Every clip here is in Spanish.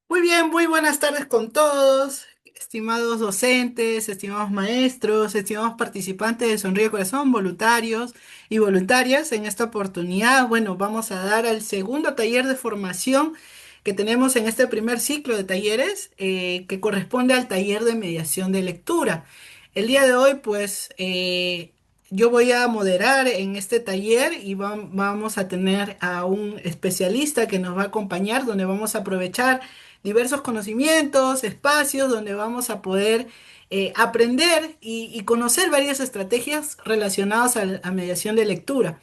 Muy bien, muy buenas tardes con todos, estimados docentes, estimados maestros, estimados participantes de Sonríe Corazón, voluntarios y voluntarias. En esta oportunidad, bueno, vamos a dar al segundo taller de formación que tenemos en este primer ciclo de talleres, que corresponde al taller de mediación de lectura. El día de hoy, pues, yo voy a moderar en este taller y vamos a tener a un especialista que nos va a acompañar, donde vamos a aprovechar diversos conocimientos, espacios donde vamos a poder aprender y conocer varias estrategias relacionadas a mediación de lectura.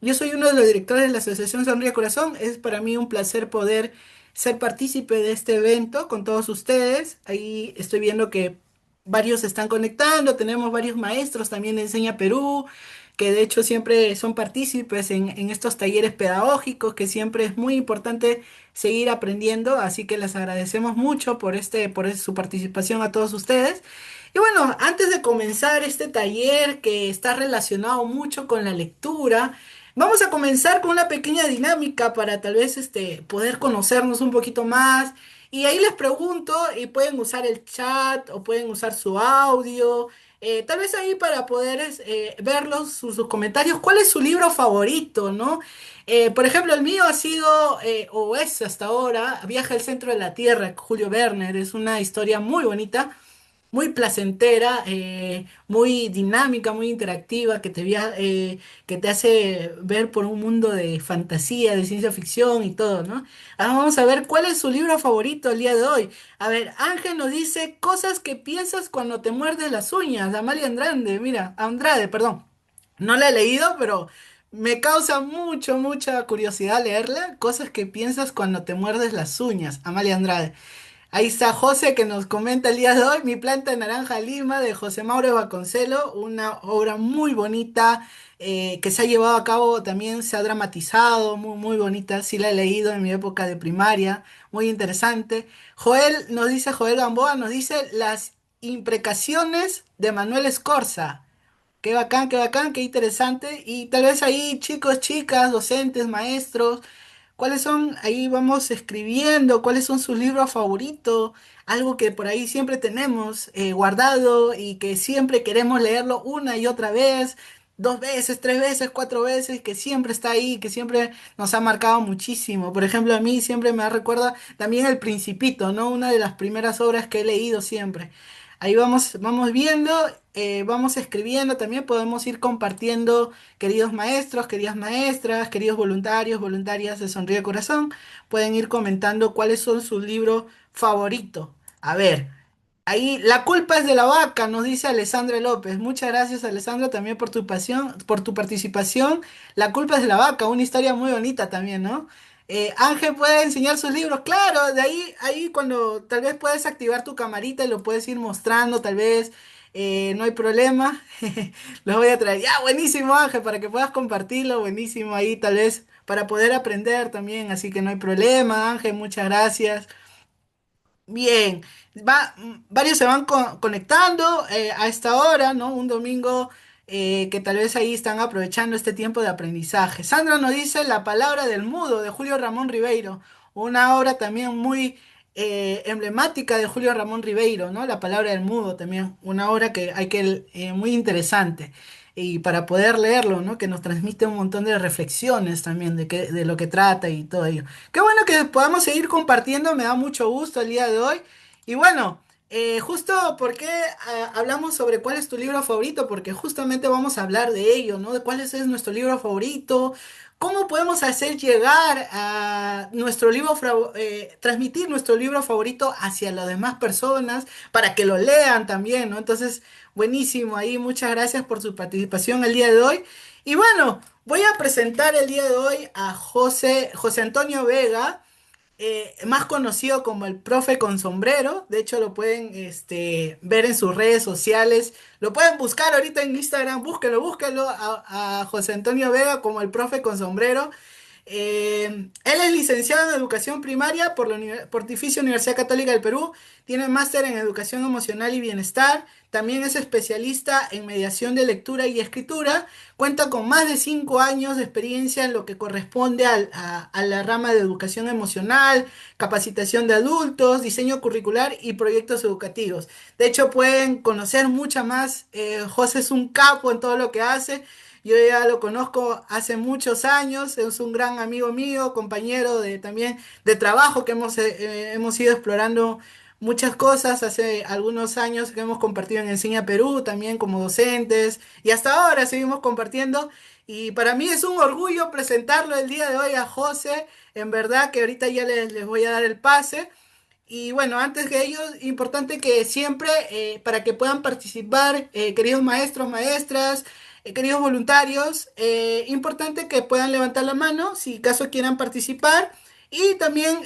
Yo soy uno de los directores de la Asociación Sonríe Corazón. Es para mí un placer poder ser partícipe de este evento con todos ustedes. Ahí estoy viendo que varios se están conectando. Tenemos varios maestros también de Enseña Perú, que de hecho siempre son partícipes en estos talleres pedagógicos, que siempre es muy importante seguir aprendiendo. Así que les agradecemos mucho por su participación a todos ustedes. Y bueno, antes de comenzar este taller que está relacionado mucho con la lectura, vamos a comenzar con una pequeña dinámica para tal vez poder conocernos un poquito más. Y ahí les pregunto, y pueden usar el chat o pueden usar su audio, tal vez ahí para poder verlos, sus comentarios. ¿Cuál es su libro favorito, no? Por ejemplo, el mío ha sido, o es hasta ahora, Viaje al centro de la Tierra, Julio Verne. Es una historia muy bonita, muy placentera, muy dinámica, muy interactiva, que te hace ver por un mundo de fantasía, de ciencia ficción y todo, ¿no? Ahora vamos a ver cuál es su libro favorito el día de hoy. A ver, Ángel nos dice cosas que piensas cuando te muerdes las uñas. Amalia Andrade, mira, Andrade, perdón. No la he leído, pero me causa mucha curiosidad leerla. Cosas que piensas cuando te muerdes las uñas. Amalia Andrade. Ahí está José que nos comenta el día de hoy, Mi planta de naranja Lima de José Mauro Vasconcelo, una obra muy bonita, que se ha llevado a cabo, también se ha dramatizado, muy bonita, sí la he leído en mi época de primaria, muy interesante. Joel Gamboa nos dice Las imprecaciones de Manuel Escorza. Qué bacán, qué interesante. Y tal vez ahí, chicos, chicas, docentes, maestros, ¿cuáles son? Ahí vamos escribiendo, ¿cuáles son sus libros favoritos? Algo que por ahí siempre tenemos guardado y que siempre queremos leerlo una y otra vez, dos veces, tres veces, cuatro veces, que siempre está ahí, que siempre nos ha marcado muchísimo. Por ejemplo, a mí siempre me recuerda también El Principito, ¿no? Una de las primeras obras que he leído siempre. Ahí vamos viendo, vamos escribiendo, también podemos ir compartiendo, queridos maestros, queridas maestras, queridos voluntarios, voluntarias de Sonríe Corazón, pueden ir comentando cuáles son sus libros favoritos. A ver, ahí La culpa es de la vaca, nos dice Alessandra López. Muchas gracias, Alessandra, también por tu pasión, por tu participación. La culpa es de la vaca, una historia muy bonita también, ¿no? Ángel puede enseñar sus libros, claro, de ahí cuando tal vez puedes activar tu camarita y lo puedes ir mostrando, tal vez, no hay problema. Los voy a traer. Ya, buenísimo, Ángel, para que puedas compartirlo, buenísimo ahí, tal vez para poder aprender también, así que no hay problema, Ángel, muchas gracias. Bien, varios se van conectando a esta hora, ¿no? Un domingo, que tal vez ahí están aprovechando este tiempo de aprendizaje. Sandra nos dice La palabra del mudo de Julio Ramón Ribeiro, una obra también muy emblemática de Julio Ramón Ribeiro, ¿no? La palabra del mudo también, una obra que muy interesante. Y para poder leerlo, ¿no? Que nos transmite un montón de reflexiones también de lo que trata y todo ello. Qué bueno que podamos seguir compartiendo, me da mucho gusto el día de hoy. Y bueno, justo porque hablamos sobre cuál es tu libro favorito, porque justamente vamos a hablar de ello, ¿no? De cuál es nuestro libro favorito, cómo podemos hacer llegar a transmitir nuestro libro favorito hacia las demás personas para que lo lean también, ¿no? Entonces, buenísimo ahí, muchas gracias por su participación el día de hoy. Y bueno, voy a presentar el día de hoy a José Antonio Vega, más conocido como el profe con sombrero. De hecho, lo pueden ver en sus redes sociales. Lo pueden buscar ahorita en Instagram. Búsquenlo a José Antonio Vega como el profe con sombrero. Él es licenciado en educación primaria por la Pontificia Universidad Católica del Perú, tiene máster en educación emocional y bienestar, también es especialista en mediación de lectura y escritura, cuenta con más de 5 años de experiencia en lo que corresponde a la rama de educación emocional, capacitación de adultos, diseño curricular y proyectos educativos. De hecho, pueden conocer mucha más. José es un capo en todo lo que hace. Yo ya lo conozco hace muchos años, es un gran amigo mío, compañero de también de trabajo que hemos ido explorando muchas cosas hace algunos años que hemos compartido en Enseña Perú también como docentes y hasta ahora seguimos compartiendo y para mí es un orgullo presentarlo el día de hoy a José, en verdad que ahorita ya les voy a dar el pase. Y bueno, antes que ello, importante que siempre, para que puedan participar, queridos maestros, maestras, queridos voluntarios, importante que puedan levantar la mano si caso quieran participar y también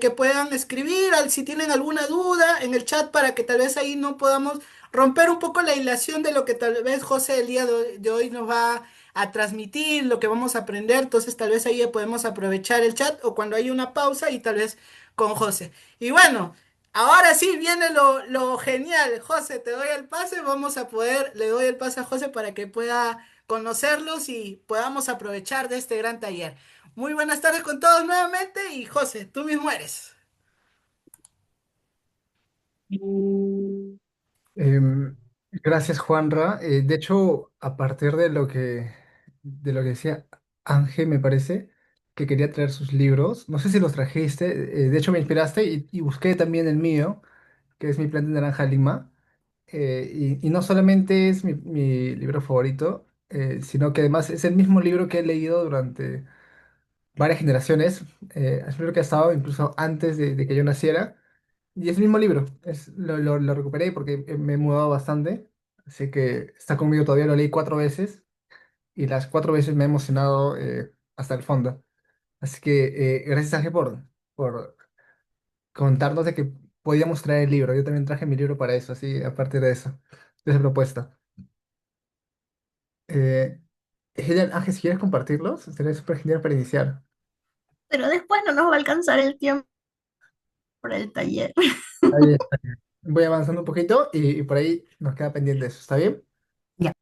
que puedan escribir si tienen alguna duda en el chat para que tal vez ahí no podamos romper un poco la hilación de lo que tal vez José el día de hoy nos va a transmitir, lo que vamos a aprender. Entonces tal vez ahí podemos aprovechar el chat o cuando hay una pausa y tal vez con José. Y bueno, ahora sí viene lo genial. José, te doy el pase, le doy el pase a José para que pueda conocerlos y podamos aprovechar de este gran taller. Muy buenas tardes con todos nuevamente y José, tú mismo eres. Em, Gracias, Juanra. De hecho, a partir de lo que decía Ángel, me parece que quería traer sus libros. No sé si los trajiste. De hecho, me inspiraste y busqué también el mío, que es Mi Planta de Naranja Lima. Y no solamente es mi libro favorito, sino que además es el mismo libro que he leído durante varias generaciones. Es un libro que ha estado incluso antes de que yo naciera. Y es el mismo libro, lo recuperé porque me he mudado bastante, así que está conmigo todavía, lo leí 4 veces y las 4 veces me ha emocionado hasta el fondo. Así que gracias Ángel por contarnos de que podíamos traer el libro. Yo también traje mi libro para eso, así a partir de eso, de esa propuesta. Eh, Genial, Ángel, si quieres compartirlos, sería súper genial para iniciar. Pero después no nos va a alcanzar el tiempo para el taller. Ahí está. Voy avanzando un poquito y por ahí nos queda pendiente eso, ¿está bien? Ya.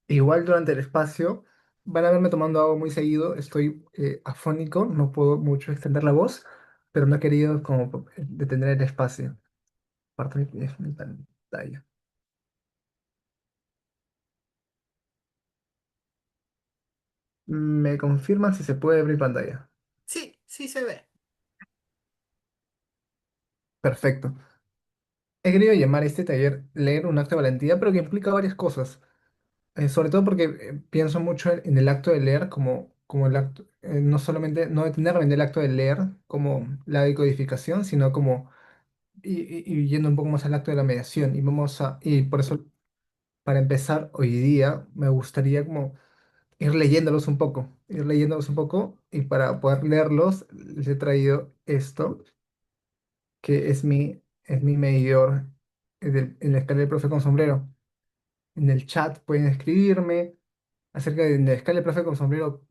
Igual durante el espacio van a verme tomando agua muy seguido. Estoy afónico, no puedo mucho extender la voz, pero no he querido como detener el espacio. Parto mi pantalla. Me confirman si se puede abrir pantalla. Sí, sí se ve. Perfecto. He querido llamar a este taller Leer un acto de valentía, pero que implica varias cosas. Sobre todo porque pienso mucho en el acto de leer como el acto, no solamente no detenerme en el acto de leer como la decodificación, sino como y yendo un poco más al acto de la mediación, y por eso, para empezar hoy día, me gustaría como ir leyéndolos un poco, y para poder leerlos, les he traído esto, que es mi medidor en la escala del profe con sombrero. En el chat pueden escribirme acerca de la escala del profe con sombrero,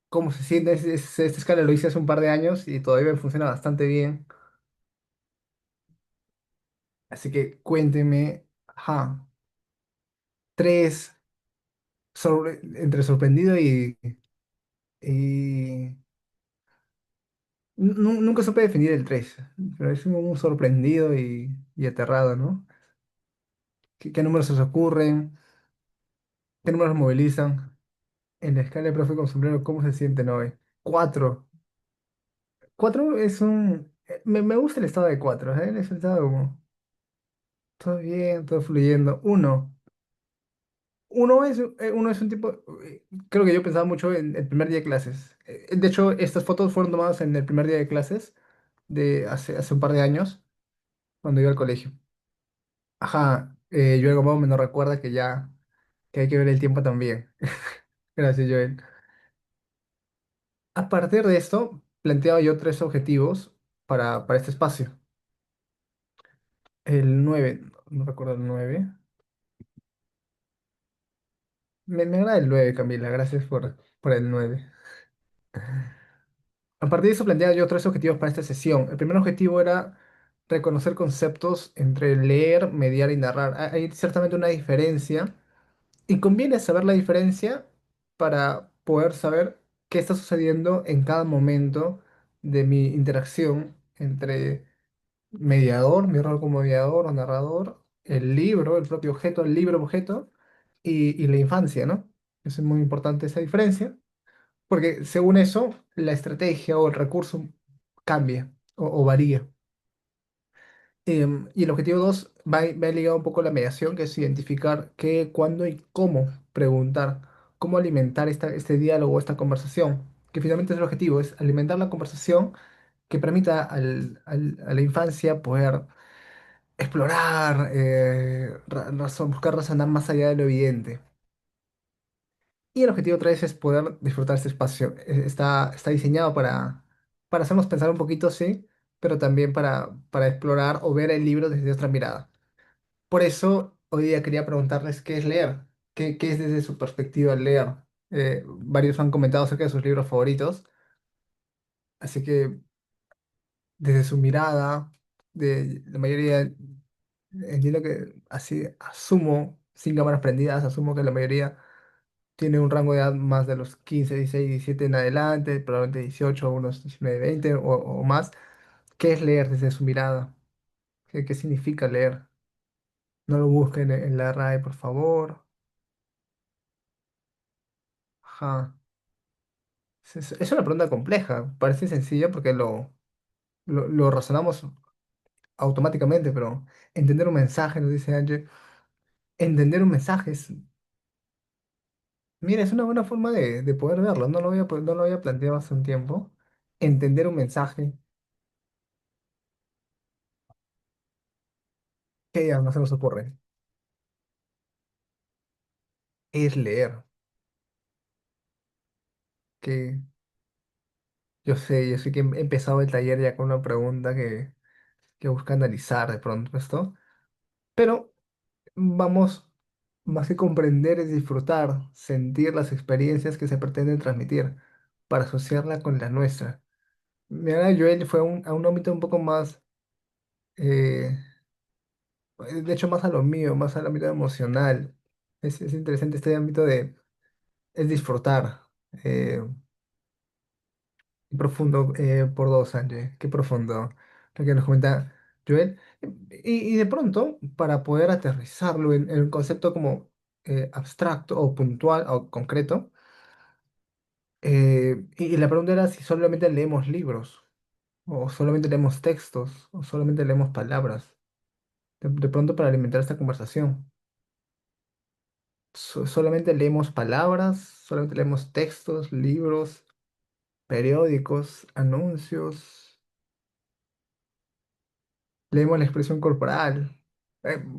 cómo se siente. Esta escala lo hice hace un par de años y todavía me funciona bastante bien. Así que cuéntenme, ajá, tres. Entre sorprendido y nunca supe definir el 3, pero es como un sorprendido y aterrado, ¿no? ¿Qué números se os ocurren? ¿Qué números movilizan? En la escala de profe con sombrero, ¿cómo se sienten hoy? 4. 4 es un... me gusta el estado de 4, ¿eh? Es un estado como todo bien, todo fluyendo. Uno es un tipo, creo que yo pensaba mucho en el primer día de clases. De hecho, estas fotos fueron tomadas en el primer día de clases de hace un par de años, cuando iba al colegio. Ajá, Joel Gomón me nos recuerda que hay que ver el tiempo también. Gracias, Joel. A partir de esto, planteaba yo tres objetivos para este espacio. El 9, no recuerdo el 9. Me agrada el 9, Camila, gracias por el 9. A partir de eso planteaba yo tres objetivos para esta sesión. El primer objetivo era reconocer conceptos entre leer, mediar y narrar. Hay ciertamente una diferencia y conviene saber la diferencia para poder saber qué está sucediendo en cada momento de mi interacción entre mediador, mi rol como mediador o narrador, el libro, el propio objeto, el libro objeto y la infancia, ¿no? Es muy importante esa diferencia, porque según eso, la estrategia o el recurso cambia o varía. Y el objetivo 2 va ligado un poco a la mediación, que es identificar qué, cuándo y cómo preguntar, cómo alimentar este diálogo, esta conversación, que finalmente es el objetivo, es alimentar la conversación que permita a la infancia poder explorar, buscar razonar más allá de lo evidente. Y el objetivo 3 es poder disfrutar este espacio. Está diseñado para hacernos pensar un poquito, sí, pero también para explorar o ver el libro desde otra mirada. Por eso, hoy día quería preguntarles qué es leer, qué es desde su perspectiva leer. Varios han comentado acerca de sus libros favoritos, así que desde su mirada, de la mayoría, entiendo que así asumo, sin cámaras prendidas, asumo que la mayoría tiene un rango de edad más de los 15, 16, 17 en adelante, probablemente 18, unos 19, 20 o más. ¿Qué es leer desde su mirada? ¿Qué significa leer? No lo busquen en la RAE, por favor. Ajá. Es una pregunta compleja, parece sencilla porque lo razonamos automáticamente, pero entender un mensaje, nos dice Angie, entender un mensaje es, mira, es una buena forma de poder verlo, no lo había planteado hace un tiempo. Entender un mensaje, que ya no se nos ocurre, es leer, que yo sé que he empezado el taller ya con una pregunta que busca analizar de pronto esto, pero vamos, más que comprender es disfrutar, sentir las experiencias que se pretenden transmitir para asociarla con la nuestra. Mira, Joel fue a un ámbito un poco más, eh, de hecho más a lo mío, más al ámbito emocional. Es interesante este ámbito es disfrutar. eh, Qué profundo por dos, Sánchez, qué profundo lo que nos comenta Joel. Y de pronto, para poder aterrizarlo en un concepto como abstracto o puntual o concreto, y la pregunta era si solamente leemos libros, o solamente leemos textos, o solamente leemos palabras, de pronto para alimentar esta conversación. Solamente leemos palabras, solamente leemos textos, libros, periódicos, anuncios. Leemos la expresión corporal.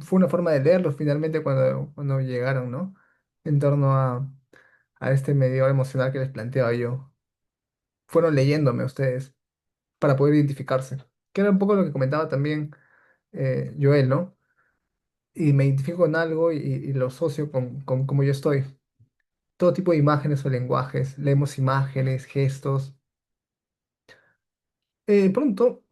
Fue una forma de leerlos finalmente cuando llegaron, ¿no? En torno a este medidor emocional que les planteaba yo. Fueron leyéndome ustedes para poder identificarse. Que era un poco lo que comentaba también Joel, ¿no? Y me identifico con algo y lo asocio con cómo yo estoy. Todo tipo de imágenes o lenguajes. Leemos imágenes, gestos. Pronto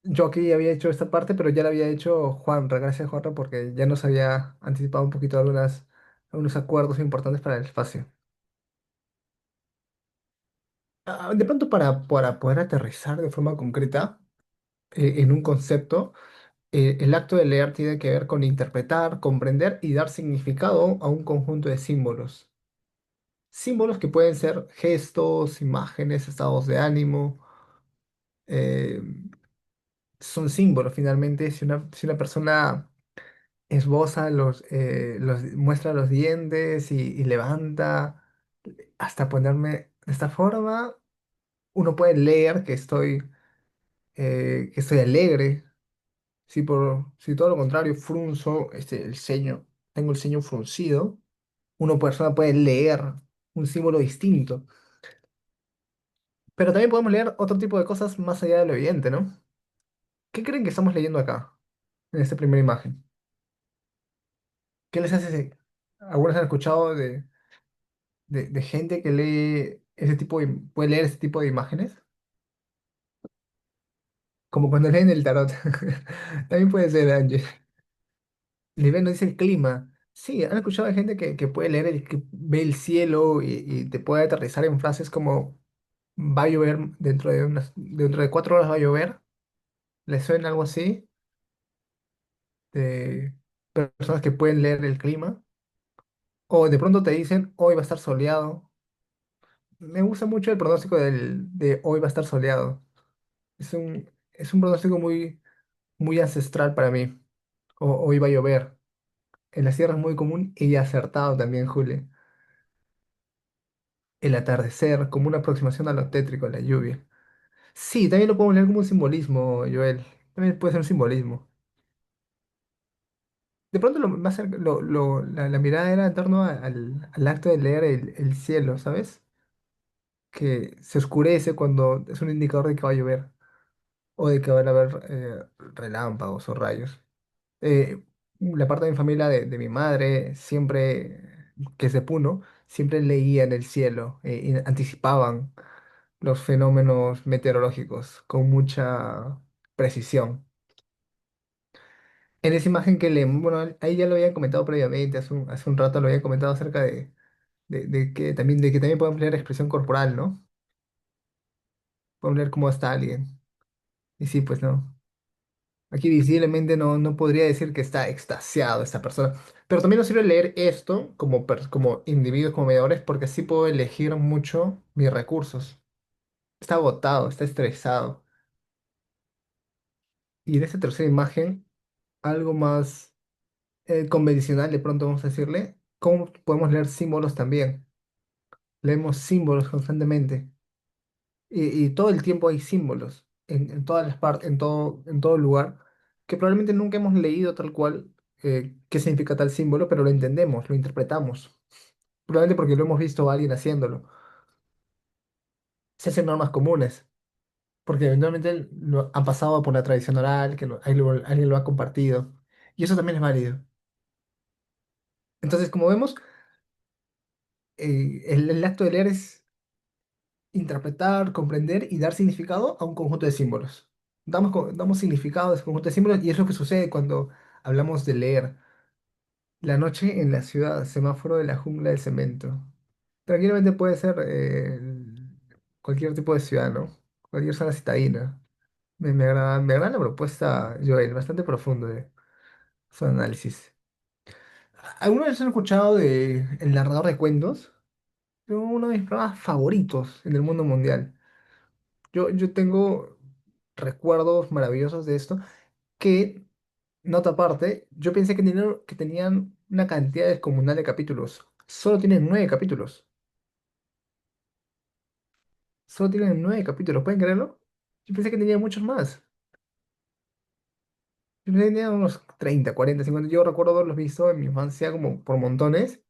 yo aquí había hecho esta parte, pero ya la había hecho Juanra, gracias Juanra, porque ya nos había anticipado un poquito algunos acuerdos importantes para el espacio. De pronto, para poder aterrizar de forma concreta en un concepto, el acto de leer tiene que ver con interpretar, comprender y dar significado a un conjunto de símbolos. Símbolos que pueden ser gestos, imágenes, estados de ánimo. eh, Son símbolos finalmente. Si una persona esboza muestra los dientes y levanta hasta ponerme de esta forma. Uno puede leer que estoy alegre. Si todo lo contrario, frunzo el ceño, tengo el ceño fruncido, una persona puede leer un símbolo distinto. Pero también podemos leer otro tipo de cosas más allá de lo evidente, ¿no? ¿Qué creen que estamos leyendo acá, en esta primera imagen? ¿Qué les hace? Algunos han escuchado de gente que lee. puede leer ese tipo de imágenes, como cuando leen el tarot. También puede ser, Ángel. Nivel no dice el clima. Sí, han escuchado de gente que puede leer, que ve el cielo y te puede aterrizar en frases como va a llover dentro de 4 horas va a llover. ¿Les suena algo así? De personas que pueden leer el clima. O de pronto te dicen hoy va a estar soleado. Me gusta mucho el pronóstico de hoy va a estar soleado. Es un pronóstico muy ancestral para mí. O hoy va a llover. En la sierra es muy común y acertado también, Julio. El atardecer, como una aproximación a lo tétrico, la lluvia. Sí, también lo podemos leer como un simbolismo, Joel. También puede ser un simbolismo. De pronto la mirada era en torno al acto de leer el cielo, ¿sabes? Que se oscurece cuando es un indicador de que va a llover o de que van a haber relámpagos o rayos. Eh, la parte de mi familia, de mi madre, siempre, que es de Puno, siempre leía en el cielo y anticipaban los fenómenos meteorológicos con mucha precisión. En esa imagen que le, bueno, ahí ya lo había comentado previamente, hace un rato lo había comentado acerca de que también podemos leer expresión corporal, ¿no? Podemos leer cómo está alguien. Y sí, pues no. Aquí visiblemente no podría decir que está extasiado esta persona. Pero también nos sirve leer esto como individuos, como mediadores, porque así puedo elegir mucho mis recursos. Está agotado, está estresado. Y en esta tercera imagen, algo más convencional, de pronto vamos a decirle, ¿cómo podemos leer símbolos también? Leemos símbolos constantemente. Y todo el tiempo hay símbolos en todas las partes, en todo lugar, que probablemente nunca hemos leído tal cual qué significa tal símbolo, pero lo entendemos, lo interpretamos. Probablemente porque lo hemos visto a alguien haciéndolo. Se hacen normas comunes, porque eventualmente lo han pasado por la tradición oral, que alguien lo ha compartido. Y eso también es válido. Entonces, como vemos, el acto de leer es interpretar, comprender y dar significado a un conjunto de símbolos. Damos significado a ese conjunto de símbolos y es lo que sucede cuando hablamos de leer. La noche en la ciudad, semáforo de la jungla de cemento. Tranquilamente puede ser cualquier tipo de ciudad, ¿no? Cualquier zona citadina. Me agrada la propuesta, Joel, bastante profundo de su análisis. ¿Alguna vez han escuchado de El narrador de cuentos? Es uno de mis programas favoritos en el mundo mundial. Yo tengo recuerdos maravillosos de esto, que, nota aparte, yo pensé que tenían una cantidad descomunal de capítulos. Solo tienen 9 capítulos. Solo tienen 9 capítulos, ¿pueden creerlo? Yo pensé que tenían muchos más. Yo pensé que tenían unos 30, 40, 50. Yo recuerdo haberlos visto en mi infancia como por montones.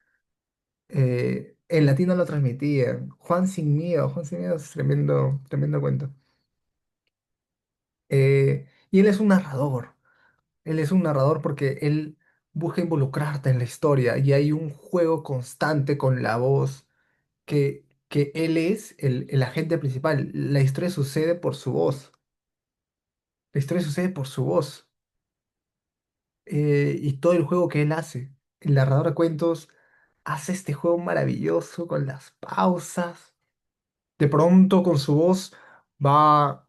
En latino lo transmitían. Juan Sin Miedo es tremendo, tremendo cuento. Y él es un narrador. Él es un narrador porque él busca involucrarte en la historia y hay un juego constante con la voz que él es el agente principal. La historia sucede por su voz. La historia sucede por su voz y todo el juego que él hace. El narrador de cuentos hace este juego maravilloso con las pausas. De pronto con su voz va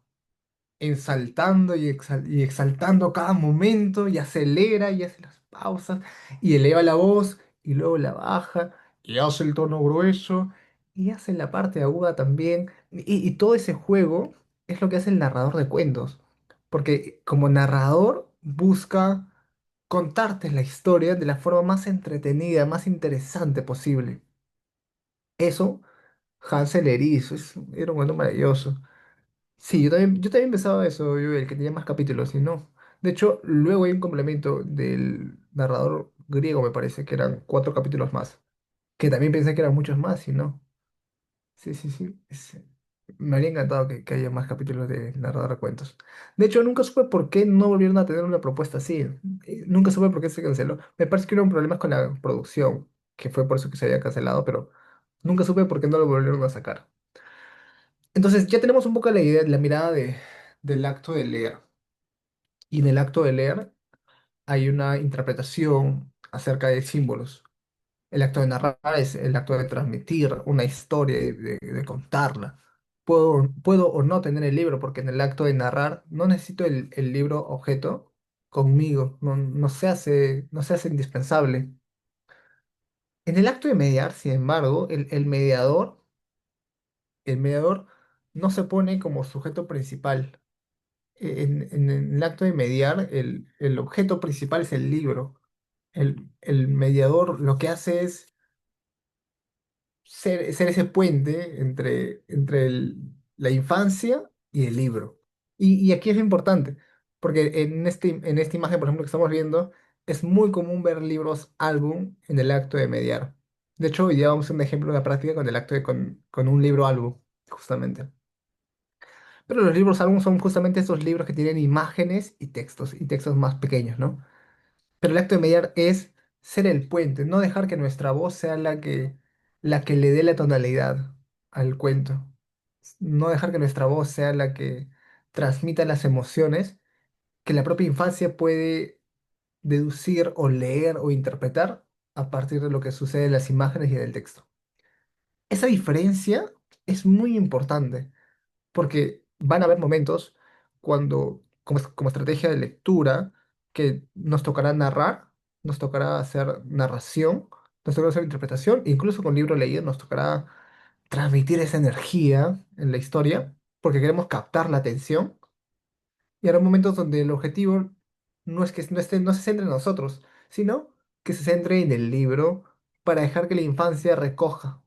ensaltando y exaltando cada momento y acelera y hace las pausas y eleva la voz y luego la baja y hace el tono grueso y hace la parte aguda también. Y todo ese juego es lo que hace el narrador de cuentos, porque como narrador busca contarte la historia de la forma más entretenida, más interesante posible. Eso, Hansel Erizo, era un cuento maravilloso. Sí, yo también pensaba eso, yo, el que tenía más capítulos, y no. De hecho, luego hay un complemento del narrador griego, me parece, que eran 4 capítulos más, que también pensé que eran muchos más, y no. Sí, sí, sí. Me habría encantado que haya más capítulos de narrador de cuentos. De hecho, nunca supe por qué no volvieron a tener una propuesta así. Nunca supe por qué se canceló. Me parece que hubo problemas con la producción, que fue por eso que se había cancelado, pero nunca supe por qué no lo volvieron a sacar. Entonces ya tenemos un poco la idea, la mirada del acto de leer. Y en el acto de leer hay una interpretación acerca de símbolos. El acto de narrar es el acto de transmitir una historia, de contarla. Puedo o no tener el libro, porque en el acto de narrar no necesito el libro objeto conmigo, no se hace indispensable. En el acto de mediar, sin embargo, el mediador no se pone como sujeto principal. En el acto de mediar, el objeto principal es el libro. El mediador lo que hace es ser ese puente entre la infancia y el libro. Y aquí es lo importante, porque en esta imagen, por ejemplo, que estamos viendo, es muy común ver libros álbum en el acto de mediar. De hecho, hoy día vamos a hacer un ejemplo de la práctica con el acto con un libro álbum, justamente. Pero los libros álbum son justamente esos libros que tienen imágenes y textos más pequeños, ¿no? Pero el acto de mediar es ser el puente, no dejar que nuestra voz sea la que le dé la tonalidad al cuento. No dejar que nuestra voz sea la que transmita las emociones que la propia infancia puede deducir o leer o interpretar a partir de lo que sucede en las imágenes y en el texto. Esa diferencia es muy importante porque van a haber momentos cuando, como estrategia de lectura, que nos tocará narrar, nos tocará hacer narración, nos tocará hacer interpretación, incluso con libro leído nos tocará transmitir esa energía en la historia, porque queremos captar la atención. Y habrá momentos donde el objetivo no es que no se centre en nosotros, sino que se centre en el libro para dejar que la infancia recoja.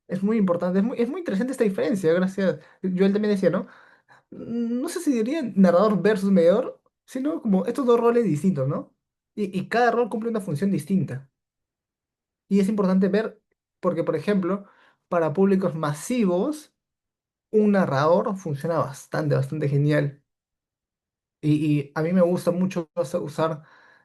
Es muy importante, es muy interesante esta diferencia, gracias. Yo él también decía, ¿no? No sé si diría narrador versus mediador, sino como estos dos roles distintos, ¿no? Y cada rol cumple una función distinta. Y es importante ver, porque por ejemplo, para públicos masivos, un narrador funciona bastante genial. Y a mí me gusta mucho usar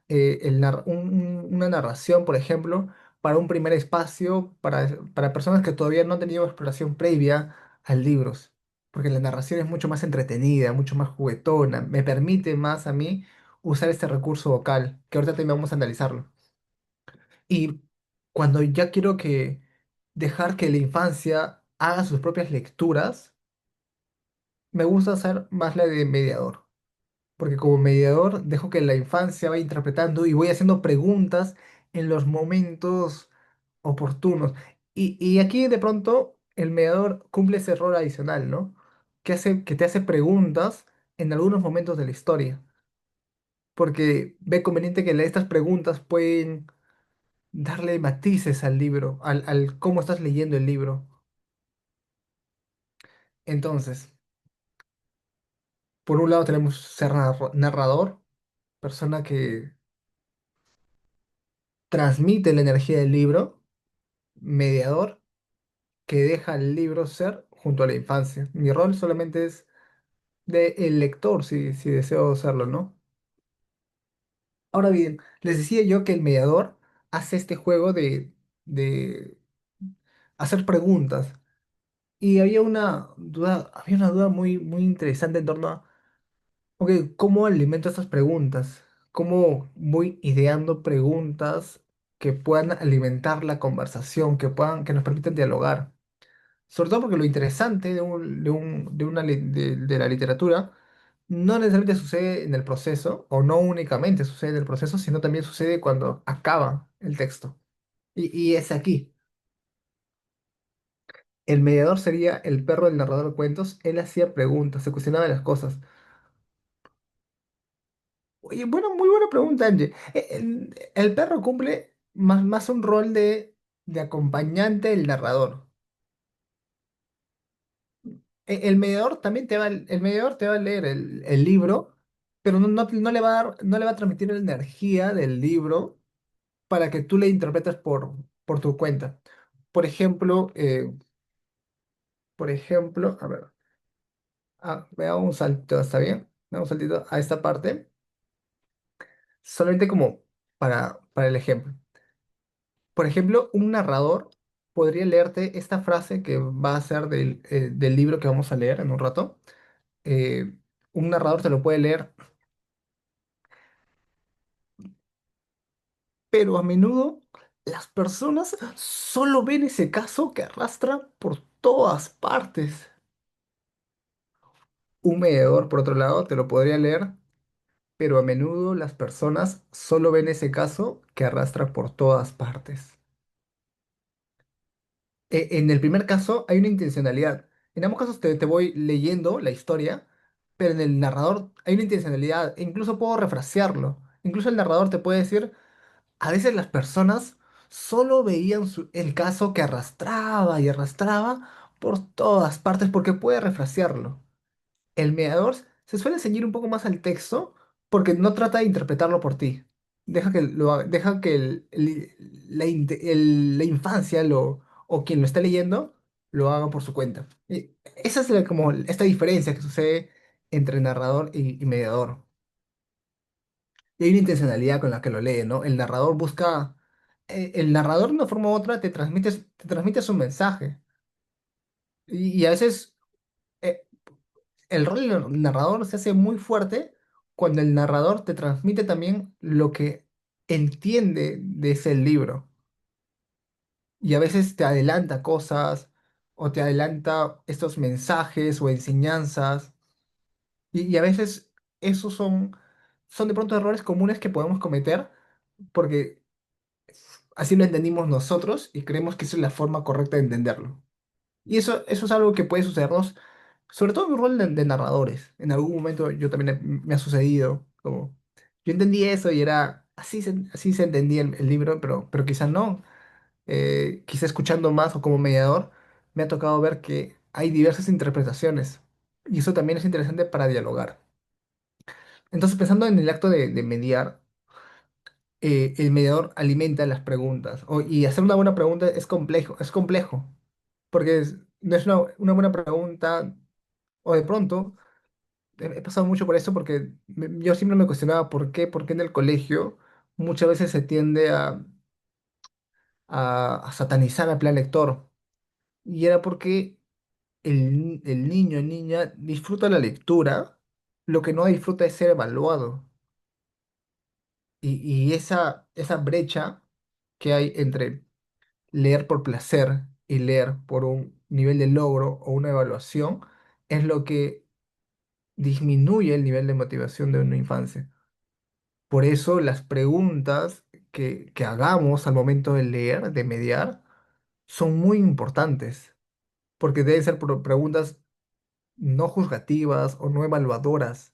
una narración, por ejemplo, para un primer espacio, para personas que todavía no han tenido exploración previa a libros, porque la narración es mucho más entretenida, mucho más juguetona, me permite más a mí usar este recurso vocal, que ahorita también vamos a analizarlo. Y cuando ya quiero dejar que la infancia haga sus propias lecturas, me gusta hacer más la de mediador. Porque como mediador dejo que la infancia vaya interpretando y voy haciendo preguntas en los momentos oportunos. Y aquí de pronto el mediador cumple ese rol adicional, ¿no? Que te hace preguntas en algunos momentos de la historia, porque ve conveniente que estas preguntas pueden darle matices al libro, al cómo estás leyendo el libro. Entonces, por un lado tenemos ser narrador, persona que transmite la energía del libro, mediador que deja el libro ser junto a la infancia. Mi rol solamente es de el lector, si deseo serlo, ¿no? Ahora bien, les decía yo que el mediador hace este juego de hacer preguntas. Y había una duda muy interesante en torno a, ok, ¿cómo alimento estas preguntas? ¿Cómo voy ideando preguntas que puedan alimentar la conversación, que nos permitan dialogar? Sobre todo porque lo interesante de la literatura no necesariamente sucede en el proceso, o no únicamente sucede en el proceso, sino también sucede cuando acaba el texto. Y es aquí. El mediador sería el perro del narrador de cuentos. Él hacía preguntas, se cuestionaba las cosas. Oye, bueno, muy buena pregunta, Angie. El perro cumple más un rol de acompañante del narrador. El mediador también el mediador te va a leer el libro, pero no le va a no le va a transmitir la energía del libro para que tú le interpretes por tu cuenta. Por ejemplo, a ver, veamos un salto, ¿está bien? Veamos un saltito a esta parte, solamente como para el ejemplo. Por ejemplo, un narrador. podría leerte esta frase que va a ser del libro que vamos a leer en un rato. Eh, un narrador te lo puede leer, pero a menudo las personas solo ven ese caso que arrastra por todas partes. Un mediador, por otro lado, te lo podría leer, pero a menudo las personas solo ven ese caso que arrastra por todas partes. En el primer caso hay una intencionalidad. En ambos casos te voy leyendo la historia, pero en el narrador hay una intencionalidad. E incluso puedo refrasearlo. Incluso el narrador te puede decir, a veces las personas solo veían el caso que arrastraba y arrastraba por todas partes porque puede refrasearlo. El mediador se suele ceñir un poco más al texto porque no trata de interpretarlo por ti. Deja que la infancia o quien lo está leyendo lo haga por su cuenta. Y esa es como esta diferencia que sucede entre narrador y mediador. Y hay una intencionalidad con la que lo lee, ¿no? El narrador de una forma u otra te transmite su mensaje. Y a veces eh, el rol del narrador se hace muy fuerte cuando el narrador te transmite también lo que entiende de ese libro. Y a veces te adelanta cosas o te adelanta estos mensajes o enseñanzas. Y a veces esos son de pronto errores comunes que podemos cometer porque así lo entendimos nosotros y creemos que esa es la forma correcta de entenderlo. Y eso es algo que puede sucedernos, sobre todo en mi rol de narradores. En algún momento yo también me ha sucedido, como yo entendí eso y era así se entendía el libro, pero quizás no. Quizá escuchando más o como mediador, me ha tocado ver que hay diversas interpretaciones. Y eso también es interesante para dialogar. Entonces, pensando en el acto de mediar, el mediador alimenta las preguntas. Y hacer una buena pregunta es complejo, porque no es una buena pregunta, o de pronto, he pasado mucho por esto porque yo siempre me cuestionaba por qué en el colegio muchas veces se tiende a satanizar al plan lector. Y era porque el niño o niña disfruta la lectura, lo que no disfruta es ser evaluado. Y esa brecha que hay entre leer por placer y leer por un nivel de logro o una evaluación es lo que disminuye el nivel de motivación de una infancia. Por eso las preguntas que hagamos al momento de leer, de mediar, son muy importantes, porque deben ser preguntas no juzgativas o no evaluadoras.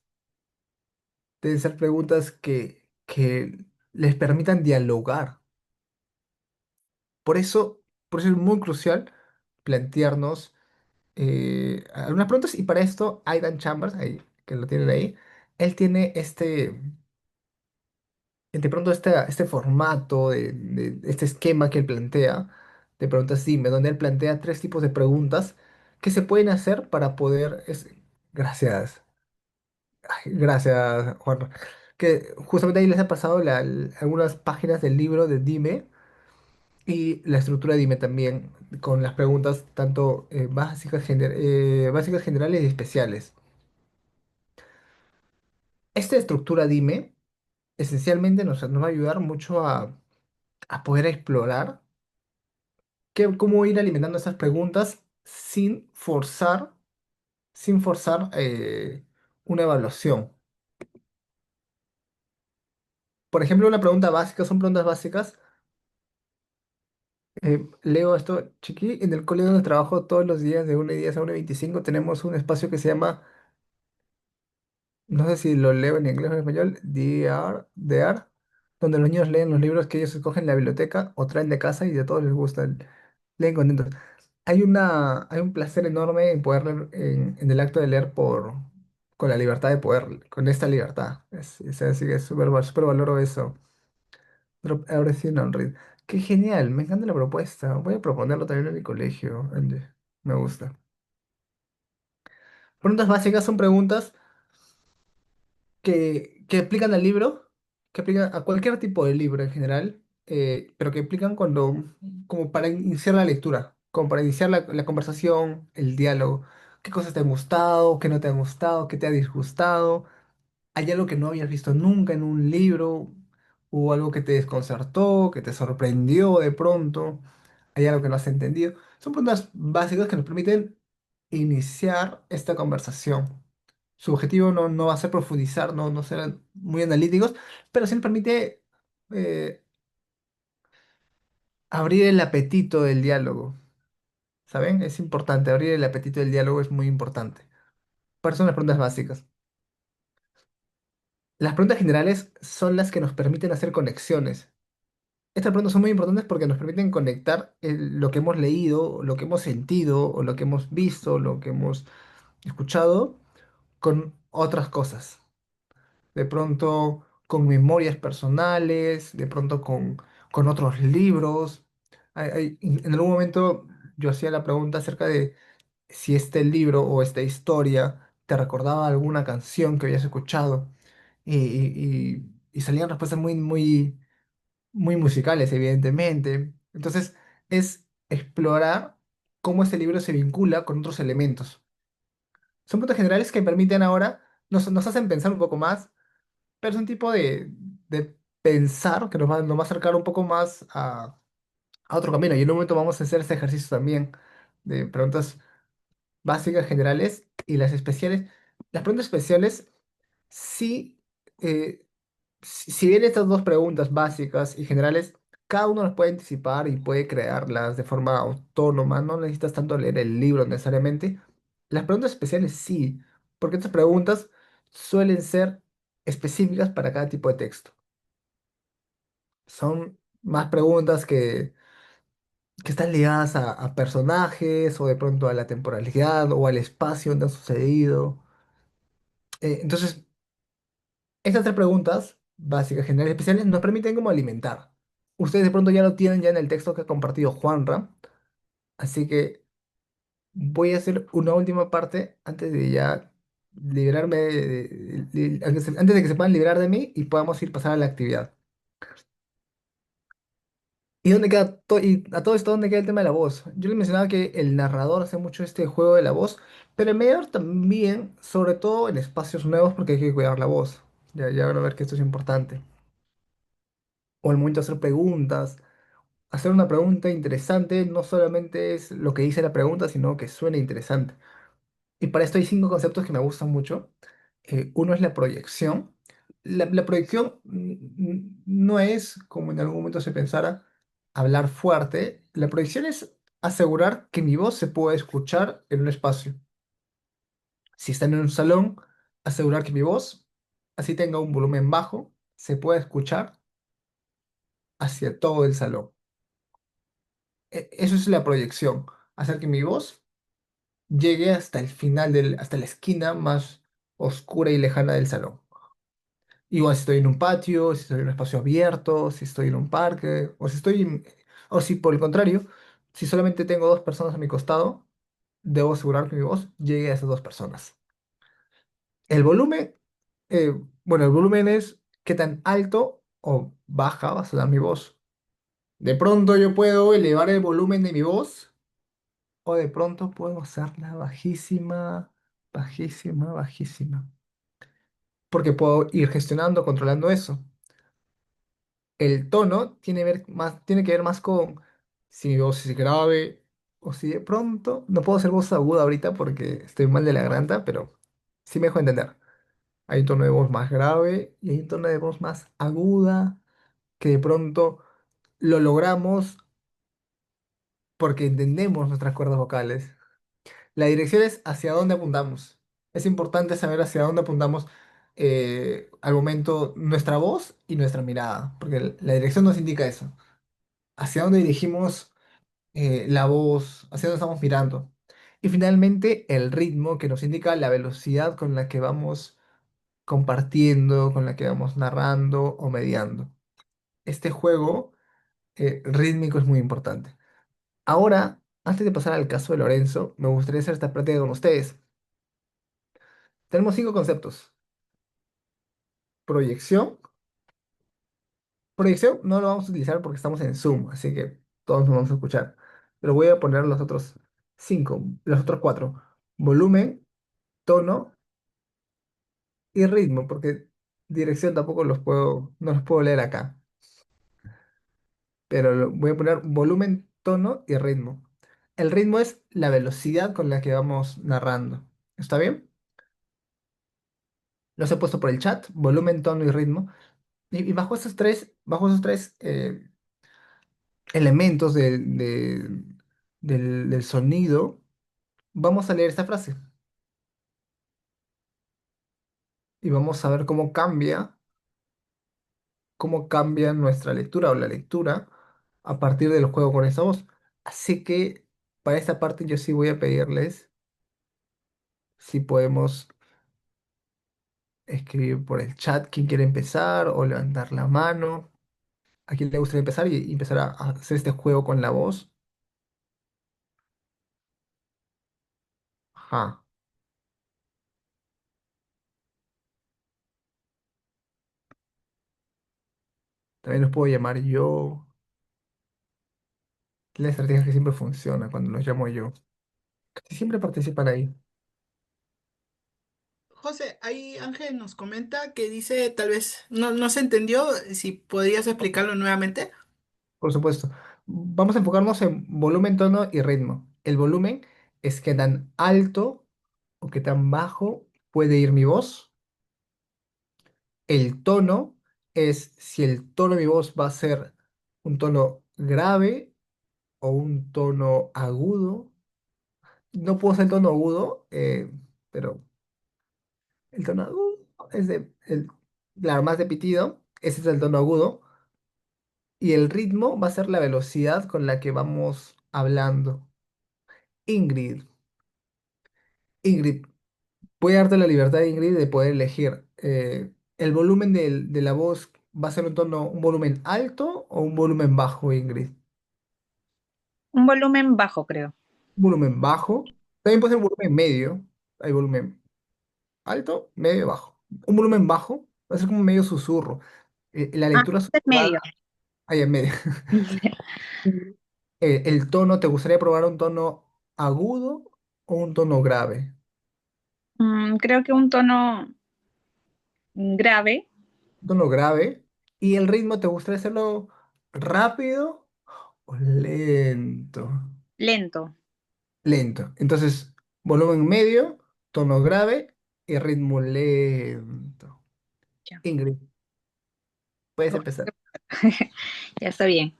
Deben ser preguntas que les permitan dialogar. Por eso es muy crucial plantearnos algunas preguntas y para esto Aidan Chambers, ahí, que lo tienen ahí, él tiene de pronto este formato, este esquema que él plantea de preguntas dime, donde él plantea tres tipos de preguntas que se pueden hacer para poder... Gracias, gracias Juan. Que justamente ahí les he pasado algunas páginas del libro de Dime y la estructura de Dime también, con las preguntas tanto básicas generales y especiales. Esta estructura Dime esencialmente nos va a ayudar mucho a poder explorar cómo ir alimentando esas preguntas sin forzar una evaluación. Por ejemplo, una pregunta básica, son preguntas básicas. Leo esto, chiqui, en el colegio donde trabajo todos los días de 1:10 a 1:25 tenemos un espacio que se llama, no sé si lo leo en inglés o en español, DR, donde los niños leen los libros que ellos escogen en la biblioteca o traen de casa y de todos les gustan, leen contentos. Hay un placer enorme en poder leer, en el acto de leer con la libertad de poder, con esta libertad. Así que súper valoro eso. Ahora sí, no, read. Qué genial, me encanta la propuesta. Voy a proponerlo también en mi colegio, Andy. Me gusta. Preguntas básicas son preguntas que aplican al libro, que aplican a cualquier tipo de libro en general. pero que implican cuando, como para iniciar la lectura, como para iniciar la conversación, el diálogo. ¿Qué cosas te han gustado? ¿Qué no te han gustado? ¿Qué te ha disgustado? ¿Hay algo que no habías visto nunca en un libro? ¿O algo que te desconcertó, que te sorprendió de pronto? ¿Hay algo que no has entendido? Son preguntas básicas que nos permiten iniciar esta conversación. Su objetivo no va a ser profundizar, no ser muy analíticos, pero sí nos permite eh, abrir el apetito del diálogo. ¿Saben? Es importante, abrir el apetito del diálogo es muy importante. Por eso son las preguntas básicas. Las preguntas generales son las que nos permiten hacer conexiones. Estas preguntas son muy importantes porque nos permiten conectar lo que hemos leído, lo que hemos sentido, o lo que hemos visto, lo que hemos escuchado con otras cosas. De pronto con memorias personales, de pronto con otros libros. En algún momento yo hacía la pregunta acerca de si este libro o esta historia te recordaba alguna canción que habías escuchado y salían respuestas muy musicales, evidentemente. Entonces, es explorar cómo este libro se vincula con otros elementos. Son puntos generales que permiten ahora, nos hacen pensar un poco más, pero es un tipo de pensar que nos va a acercar un poco más a otro camino. Y en un momento vamos a hacer este ejercicio también de preguntas básicas, generales y las especiales. Las preguntas especiales sí, eh, si bien estas dos preguntas básicas y generales, cada uno las puede anticipar y puede crearlas de forma autónoma, no necesitas tanto leer el libro necesariamente. Las preguntas especiales sí, porque estas preguntas suelen ser específicas para cada tipo de texto. Son más preguntas que están ligadas a personajes o de pronto a la temporalidad o al espacio donde ha sucedido. Entonces, estas tres preguntas, básicas, generales, especiales, nos permiten como alimentar. Ustedes de pronto ya lo tienen ya en el texto que ha compartido Juanra, así que voy a hacer una última parte antes de ya liberarme, antes de que se puedan liberar de mí y podamos ir pasar a la actividad. ¿Y dónde queda y a todo esto, dónde queda el tema de la voz? Yo les mencionaba que el narrador hace mucho este juego de la voz, pero el mediador también, sobre todo en espacios nuevos, porque hay que cuidar la voz. Ya van a ver que esto es importante. O el momento de hacer preguntas. Hacer una pregunta interesante no solamente es lo que dice la pregunta, sino que suena interesante. Y para esto hay cinco conceptos que me gustan mucho. Uno es la proyección. La proyección no es, como en algún momento se pensara, hablar fuerte. La proyección es asegurar que mi voz se pueda escuchar en un espacio. Si están en un salón, asegurar que mi voz, así tenga un volumen bajo, se pueda escuchar hacia todo el salón. Eso es la proyección. Hacer que mi voz llegue hasta el final hasta la esquina más oscura y lejana del salón. Igual si estoy en un patio, si estoy en un espacio abierto, si estoy en un parque, o si por el contrario, si solamente tengo dos personas a mi costado, debo asegurar que mi voz llegue a esas dos personas. El volumen, bueno, el volumen es qué tan alto o baja va a sonar mi voz. De pronto yo puedo elevar el volumen de mi voz o de pronto puedo hacerla bajísima, bajísima, bajísima. Porque puedo ir gestionando, controlando eso. El tono tiene que ver más con si mi voz es grave o si de pronto, no puedo hacer voz aguda ahorita porque estoy mal de la garganta, pero sí me dejo entender. Hay un tono de voz más grave y hay un tono de voz más aguda que de pronto lo logramos porque entendemos nuestras cuerdas vocales. La dirección es hacia dónde apuntamos. Es importante saber hacia dónde apuntamos al momento nuestra voz y nuestra mirada, porque la dirección nos indica eso. Hacia dónde dirigimos la voz, hacia dónde estamos mirando. Y finalmente el ritmo que nos indica la velocidad con la que vamos compartiendo, con la que vamos narrando o mediando. Este juego rítmico es muy importante. Ahora, antes de pasar al caso de Lorenzo, me gustaría hacer esta práctica con ustedes. Tenemos cinco conceptos. Proyección, proyección no lo vamos a utilizar porque estamos en Zoom, así que todos nos vamos a escuchar. Pero voy a poner los otros cinco, los otros cuatro. Volumen, tono y ritmo, porque dirección tampoco no los puedo leer acá. Pero voy a poner volumen, tono y ritmo. El ritmo es la velocidad con la que vamos narrando. ¿Está bien? Los he puesto por el chat, volumen, tono y ritmo. Y bajo esos tres elementos del sonido, vamos a leer esta frase y vamos a ver cómo cambia nuestra lectura o la lectura a partir del juego con esa voz. Así que para esta parte yo sí voy a pedirles si podemos escribir por el chat quién quiere empezar o levantar la mano. ¿A quién le gustaría empezar y empezar a hacer este juego con la voz? Ajá. También los puedo llamar yo. La estrategia que siempre funciona cuando los llamo yo. Casi siempre participan ahí. José, ahí Ángel nos comenta que dice, tal vez no se entendió, si podías explicarlo nuevamente. Por supuesto. Vamos a enfocarnos en volumen, tono y ritmo. El volumen es qué tan alto o qué tan bajo puede ir mi voz. El tono es si el tono de mi voz va a ser un tono grave o un tono agudo. No puedo ser tono agudo, pero el tono agudo es claro, más de pitido. Ese es el tono agudo. Y el ritmo va a ser la velocidad con la que vamos hablando. Ingrid, Ingrid, voy a darte la libertad, Ingrid, de poder elegir. ¿El volumen de la voz va a ser un volumen alto o un volumen bajo, Ingrid? Un volumen bajo, creo. Un volumen bajo. También puede ser un volumen medio. Hay volumen alto, medio, bajo. Un volumen bajo va a ser como medio susurro. La Ah, lectura es medio. susurrada, ahí en medio. El tono, ¿te gustaría probar un tono agudo o un tono grave? Creo que un tono grave, Un tono grave. ¿Y el ritmo, te gustaría hacerlo rápido o lento? lento. Lento. Entonces, volumen medio, tono grave y ritmo lento. Ya. Ingrid, puedes Oh, empezar. ya está bien.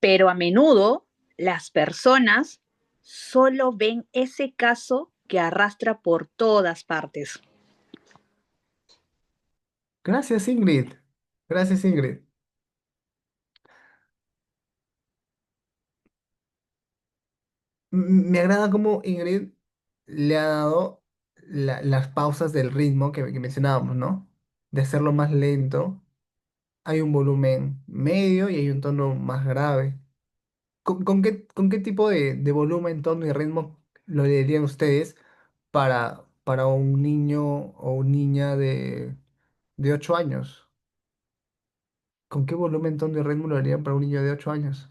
Pero a menudo las personas solo ven ese caso que arrastra por todas partes. Gracias, Ingrid. Gracias, Ingrid. Me agrada cómo Ingrid le ha dado las pausas del ritmo que mencionábamos, ¿no? De hacerlo más lento. Hay un volumen medio y hay un tono más grave. ¿Con qué tipo de volumen, tono y ritmo lo leerían ustedes para un niño o una niña de 8 años? ¿Con qué volumen, tono y ritmo lo leerían para un niño de 8 años?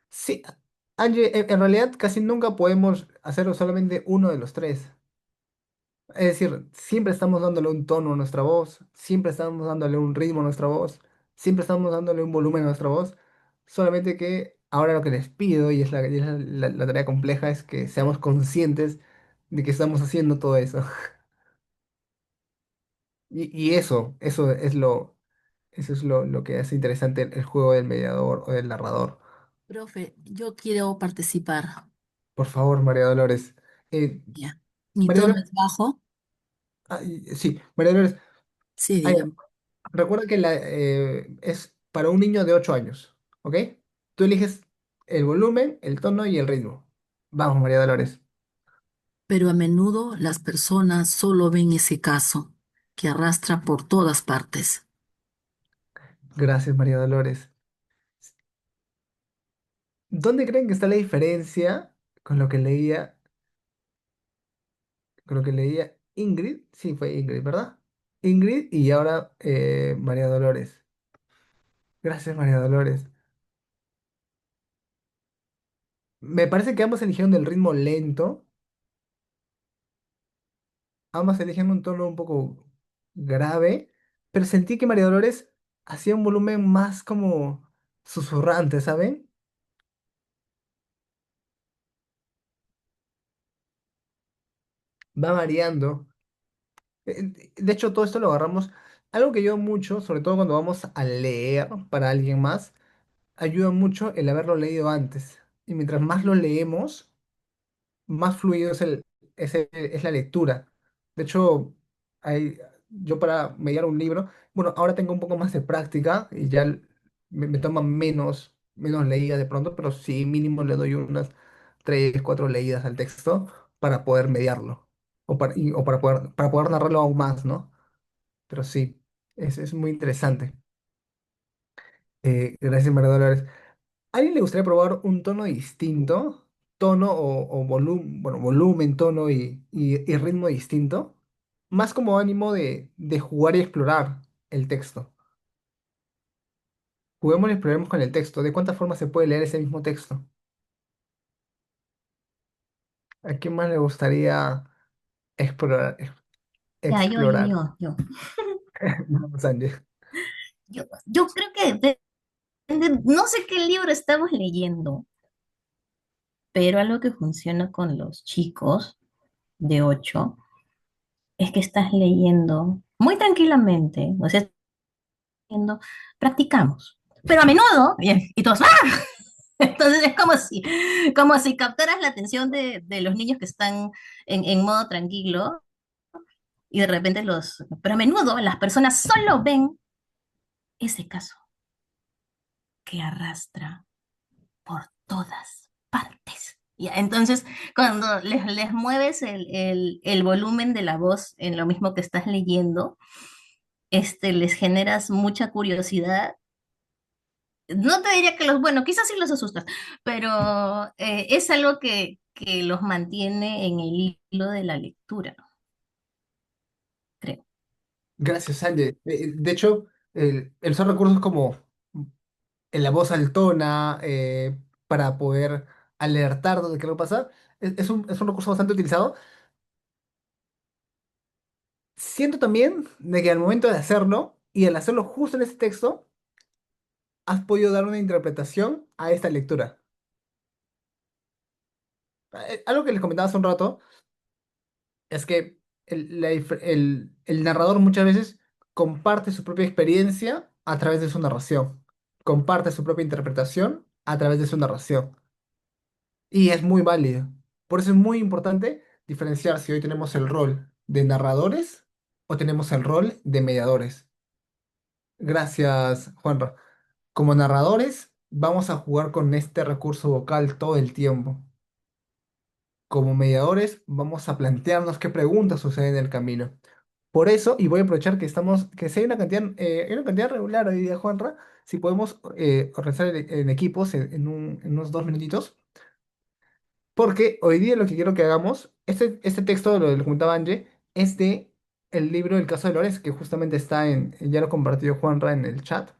Sí, Angie, en realidad casi nunca podemos hacerlo solamente uno de los tres. Es decir, siempre estamos dándole un tono a nuestra voz, siempre estamos dándole un ritmo a nuestra voz, siempre estamos dándole un volumen a nuestra voz, solamente que ahora lo que les pido, y es la tarea compleja, es que seamos conscientes de que estamos haciendo todo eso. Y eso es lo que hace interesante el juego del mediador o del narrador. Profe, yo quiero participar. Por favor, María Dolores. Eh, Ya. Mi María tono Dolores, es bajo. sí, María Dolores, Sí, ah, ya, dígame. recuerda que es para un niño de 8 años, ¿ok? Tú eliges el volumen, el tono y el ritmo. Vamos, María Dolores. Pero a menudo las personas solo ven ese caso que arrastra por todas partes. Gracias, María Dolores. ¿Dónde creen que está la diferencia con lo que leía, con lo que leía Ingrid? Sí, fue Ingrid, ¿verdad? Ingrid y ahora María Dolores. Gracias, María Dolores. Me parece que ambos eligieron el ritmo lento. Ambas eligieron un tono un poco grave, pero sentí que María Dolores hacía un volumen más como susurrante, ¿saben? Va variando. De hecho, todo esto lo agarramos. Algo que ayuda mucho, sobre todo cuando vamos a leer para alguien más, ayuda mucho el haberlo leído antes. Y mientras más lo leemos, más fluido es la lectura. De hecho, yo para mediar un libro, bueno, ahora tengo un poco más de práctica y ya me toma menos leídas de pronto, pero sí mínimo le doy unas 3, 4 leídas al texto para poder mediarlo o para poder narrarlo aún más, ¿no? Pero sí, es muy interesante. Gracias, María Dolores. ¿A alguien le gustaría probar un tono distinto? Tono o volumen, bueno, volumen, tono y ritmo distinto. Más como ánimo de jugar y explorar el texto. Juguemos y exploremos con el texto. ¿De cuántas formas se puede leer ese mismo texto? ¿A quién más le gustaría explorar? Ya, Explorar. Vamos, Angie. yo creo que no sé qué libro estamos leyendo, pero algo que funciona con los chicos de 8 es que estás leyendo muy tranquilamente, o sea, leyendo, practicamos, pero a menudo, y todos, ¡ah! Entonces es como si captaras la atención de los niños que están en modo tranquilo y de repente pero a menudo las personas solo ven ese caso que arrastra por todas partes. Ya, entonces, cuando les mueves el volumen de la voz en lo mismo que estás leyendo, les generas mucha curiosidad. No te diría que bueno, quizás sí los asustas, pero es algo que los mantiene en el hilo de la lectura, creo. Gracias, Angie. De hecho, el usar recursos como en la voz altona para poder alertar de que algo pasa, es un recurso bastante utilizado. Siento también de que al momento de hacerlo y al hacerlo justo en ese texto, has podido dar una interpretación a esta lectura. Algo que les comentaba hace un rato es que el narrador muchas veces comparte su propia experiencia a través de su narración, comparte su propia interpretación a través de su narración. Y es muy válido. Por eso es muy importante diferenciar si hoy tenemos el rol de narradores o tenemos el rol de mediadores. Gracias, Juanra. Como narradores, vamos a jugar con este recurso vocal todo el tiempo. Como mediadores, vamos a plantearnos qué preguntas suceden en el camino. Por eso, y voy a aprovechar que si hay una cantidad regular hoy día, Juanra, si podemos organizar en equipos en unos 2 minutitos. Porque hoy día lo que quiero que hagamos, este texto, lo que comentaba Angie, es de el libro El caso de Lores, que justamente ya lo compartió Juanra en el chat.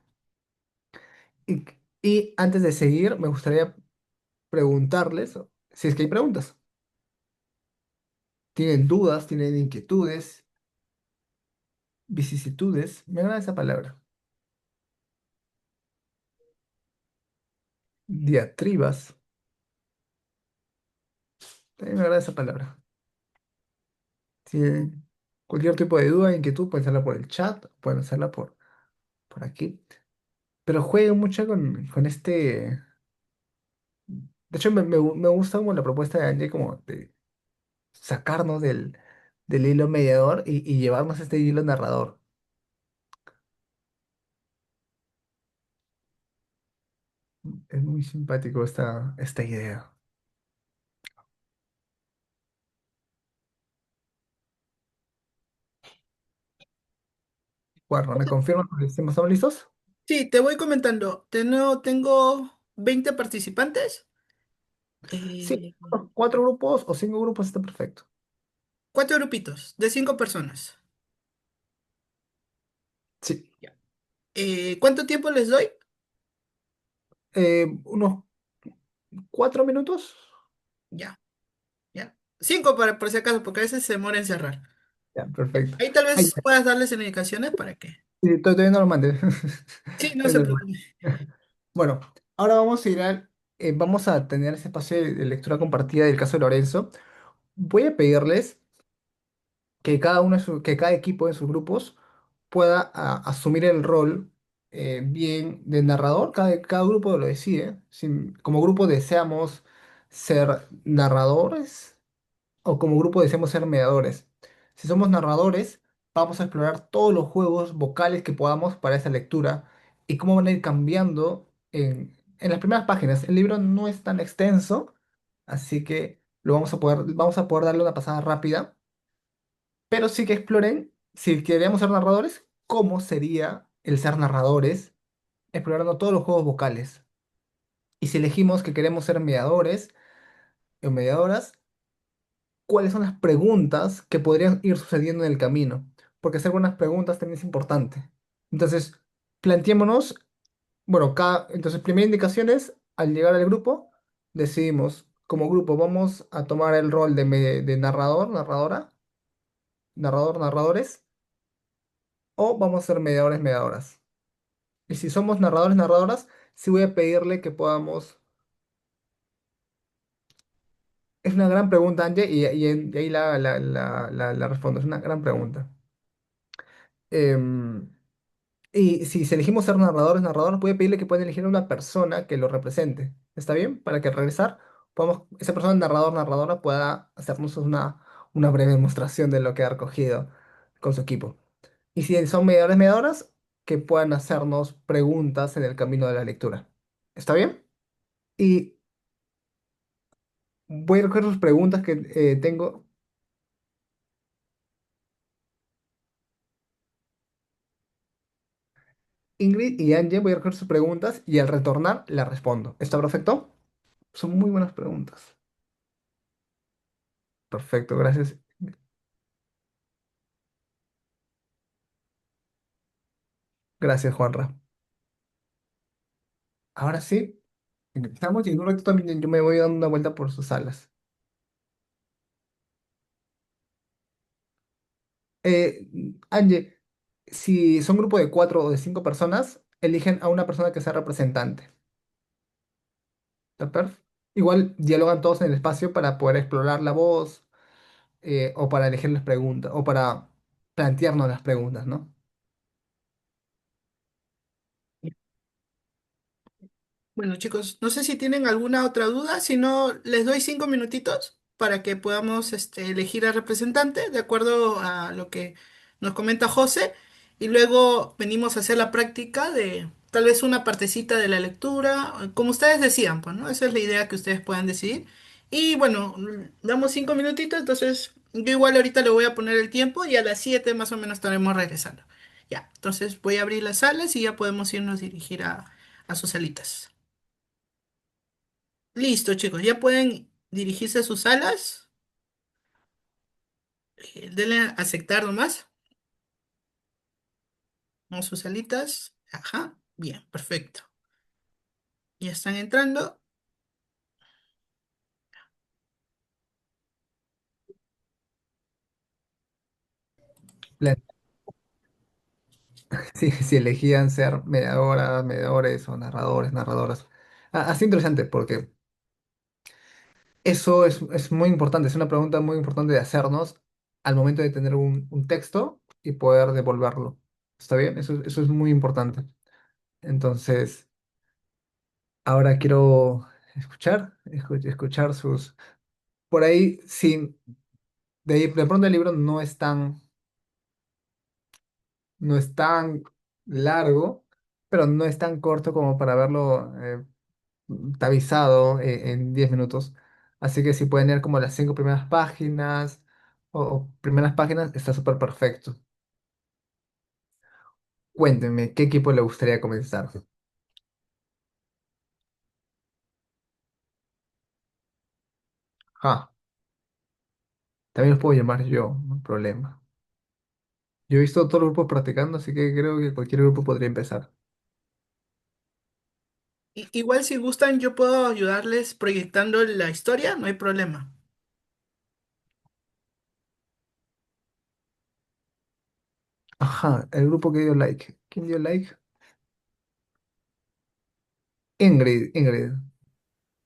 Y, y antes de seguir, me gustaría preguntarles si es que hay preguntas. ¿Tienen dudas? ¿Tienen inquietudes? ¿Vicisitudes? Me agrada esa palabra. Diatribas. También me agrada esa palabra. Tienen cualquier tipo de duda, inquietud, pueden hacerla por el chat, pueden hacerla por aquí. Pero jueguen mucho con este. De hecho, me gusta como la propuesta de Angie, como de sacarnos del hilo mediador y llevarnos a este hilo narrador. Es muy simpático esta idea. Bueno, ¿me confirman que estamos listos? Sí, te voy comentando. Tengo 20 participantes, Sí, eh, 4 grupos o 5 grupos está perfecto. 4 grupitos de 5 personas. ¿Cuánto tiempo les doy? Unos 4 minutos. Ya, ya. Cinco para, por si acaso, porque a veces se demora en cerrar. Ya, perfecto. Ahí tal Ay, vez puedas darles indicaciones para que. sí, todavía no lo mandé. Sí, no se Todavía no lo preocupe. mandé. Bueno, ahora vamos a vamos a tener ese espacio de lectura compartida del caso de Lorenzo. Voy a pedirles que que cada equipo en sus grupos pueda asumir el rol bien de narrador. Cada grupo lo decide. Si como grupo deseamos ser narradores o como grupo deseamos ser mediadores. Si somos narradores, vamos a explorar todos los juegos vocales que podamos para esa lectura y cómo van a ir cambiando en las primeras páginas. El libro no es tan extenso, así que vamos a poder darle una pasada rápida, pero sí que exploren, si queremos ser narradores, cómo sería el ser narradores, explorando todos los juegos vocales. Y si elegimos que queremos ser mediadores o mediadoras, cuáles son las preguntas que podrían ir sucediendo en el camino, porque hacer buenas preguntas también es importante. Entonces, planteémonos, bueno, entonces, primera indicación es, al llegar al grupo, decidimos, como grupo, vamos a tomar el rol de narrador, narradora, narradores, o vamos a ser mediadores, mediadoras. Y si somos narradores, narradoras, sí voy a pedirle que podamos... Es una gran pregunta, Angie, y ahí la respondo. Es una gran pregunta. Em, Y si elegimos ser narradores, narradores, voy a pedirle que puedan elegir una persona que lo represente. ¿Está bien? Para que al regresar, esa persona, narrador, narradora, pueda hacernos una breve demostración de lo que ha recogido con su equipo. Y si son mediadores, mediadoras, que puedan hacernos preguntas en el camino de la lectura. ¿Está bien? Y voy a recoger sus preguntas que tengo. Ingrid y Angie, voy a recoger sus preguntas y al retornar las respondo. ¿Está perfecto? Son muy buenas preguntas. Perfecto, gracias. Gracias, Juanra. Ahora sí, empezamos y en un ratito también yo me voy dando una vuelta por sus salas. Eh, Angie, si son grupo de 4 o de 5 personas, eligen a una persona que sea representante. ¿Está perfecto? Igual dialogan todos en el espacio para poder explorar la voz o para elegir las preguntas o para plantearnos las preguntas, ¿no? Bueno, chicos, no sé si tienen alguna otra duda, si no, les doy 5 minutitos para que podamos elegir al representante de acuerdo a lo que nos comenta José y luego venimos a hacer la práctica de tal vez una partecita de la lectura, como ustedes decían, pues, ¿no? Esa es la idea que ustedes puedan decidir. Y bueno, damos 5 minutitos, entonces yo igual ahorita le voy a poner el tiempo y a las 7 más o menos estaremos regresando. Ya, entonces voy a abrir las salas y ya podemos irnos a dirigir a sus salitas. Listo, chicos, ya pueden dirigirse a sus salas. Denle a aceptar nomás. A sus salitas. Ajá. Bien, perfecto. Ya están entrando. La- si elegían ser mediadoras, mediadores o narradores, narradoras. Así interesante porque eso es muy importante, es una pregunta muy importante de hacernos al momento de tener un texto y poder devolverlo. ¿Está bien? Eso es muy importante. Entonces, ahora quiero escuchar sus... Por ahí, sí, de pronto el libro no es tan largo, pero no es tan corto como para verlo tabizado en 10 minutos. Así que si pueden leer como las 5 primeras páginas o primeras páginas, está súper perfecto. Cuéntenme, ¿qué equipo le gustaría comenzar? Ah, también los puedo llamar yo, no hay problema. Yo he visto todos los grupos practicando, así que creo que cualquier grupo podría empezar. Igual si gustan, yo puedo ayudarles proyectando la historia, no hay problema. Ajá, el grupo que dio like. ¿Quién dio like? Ingrid, Ingrid.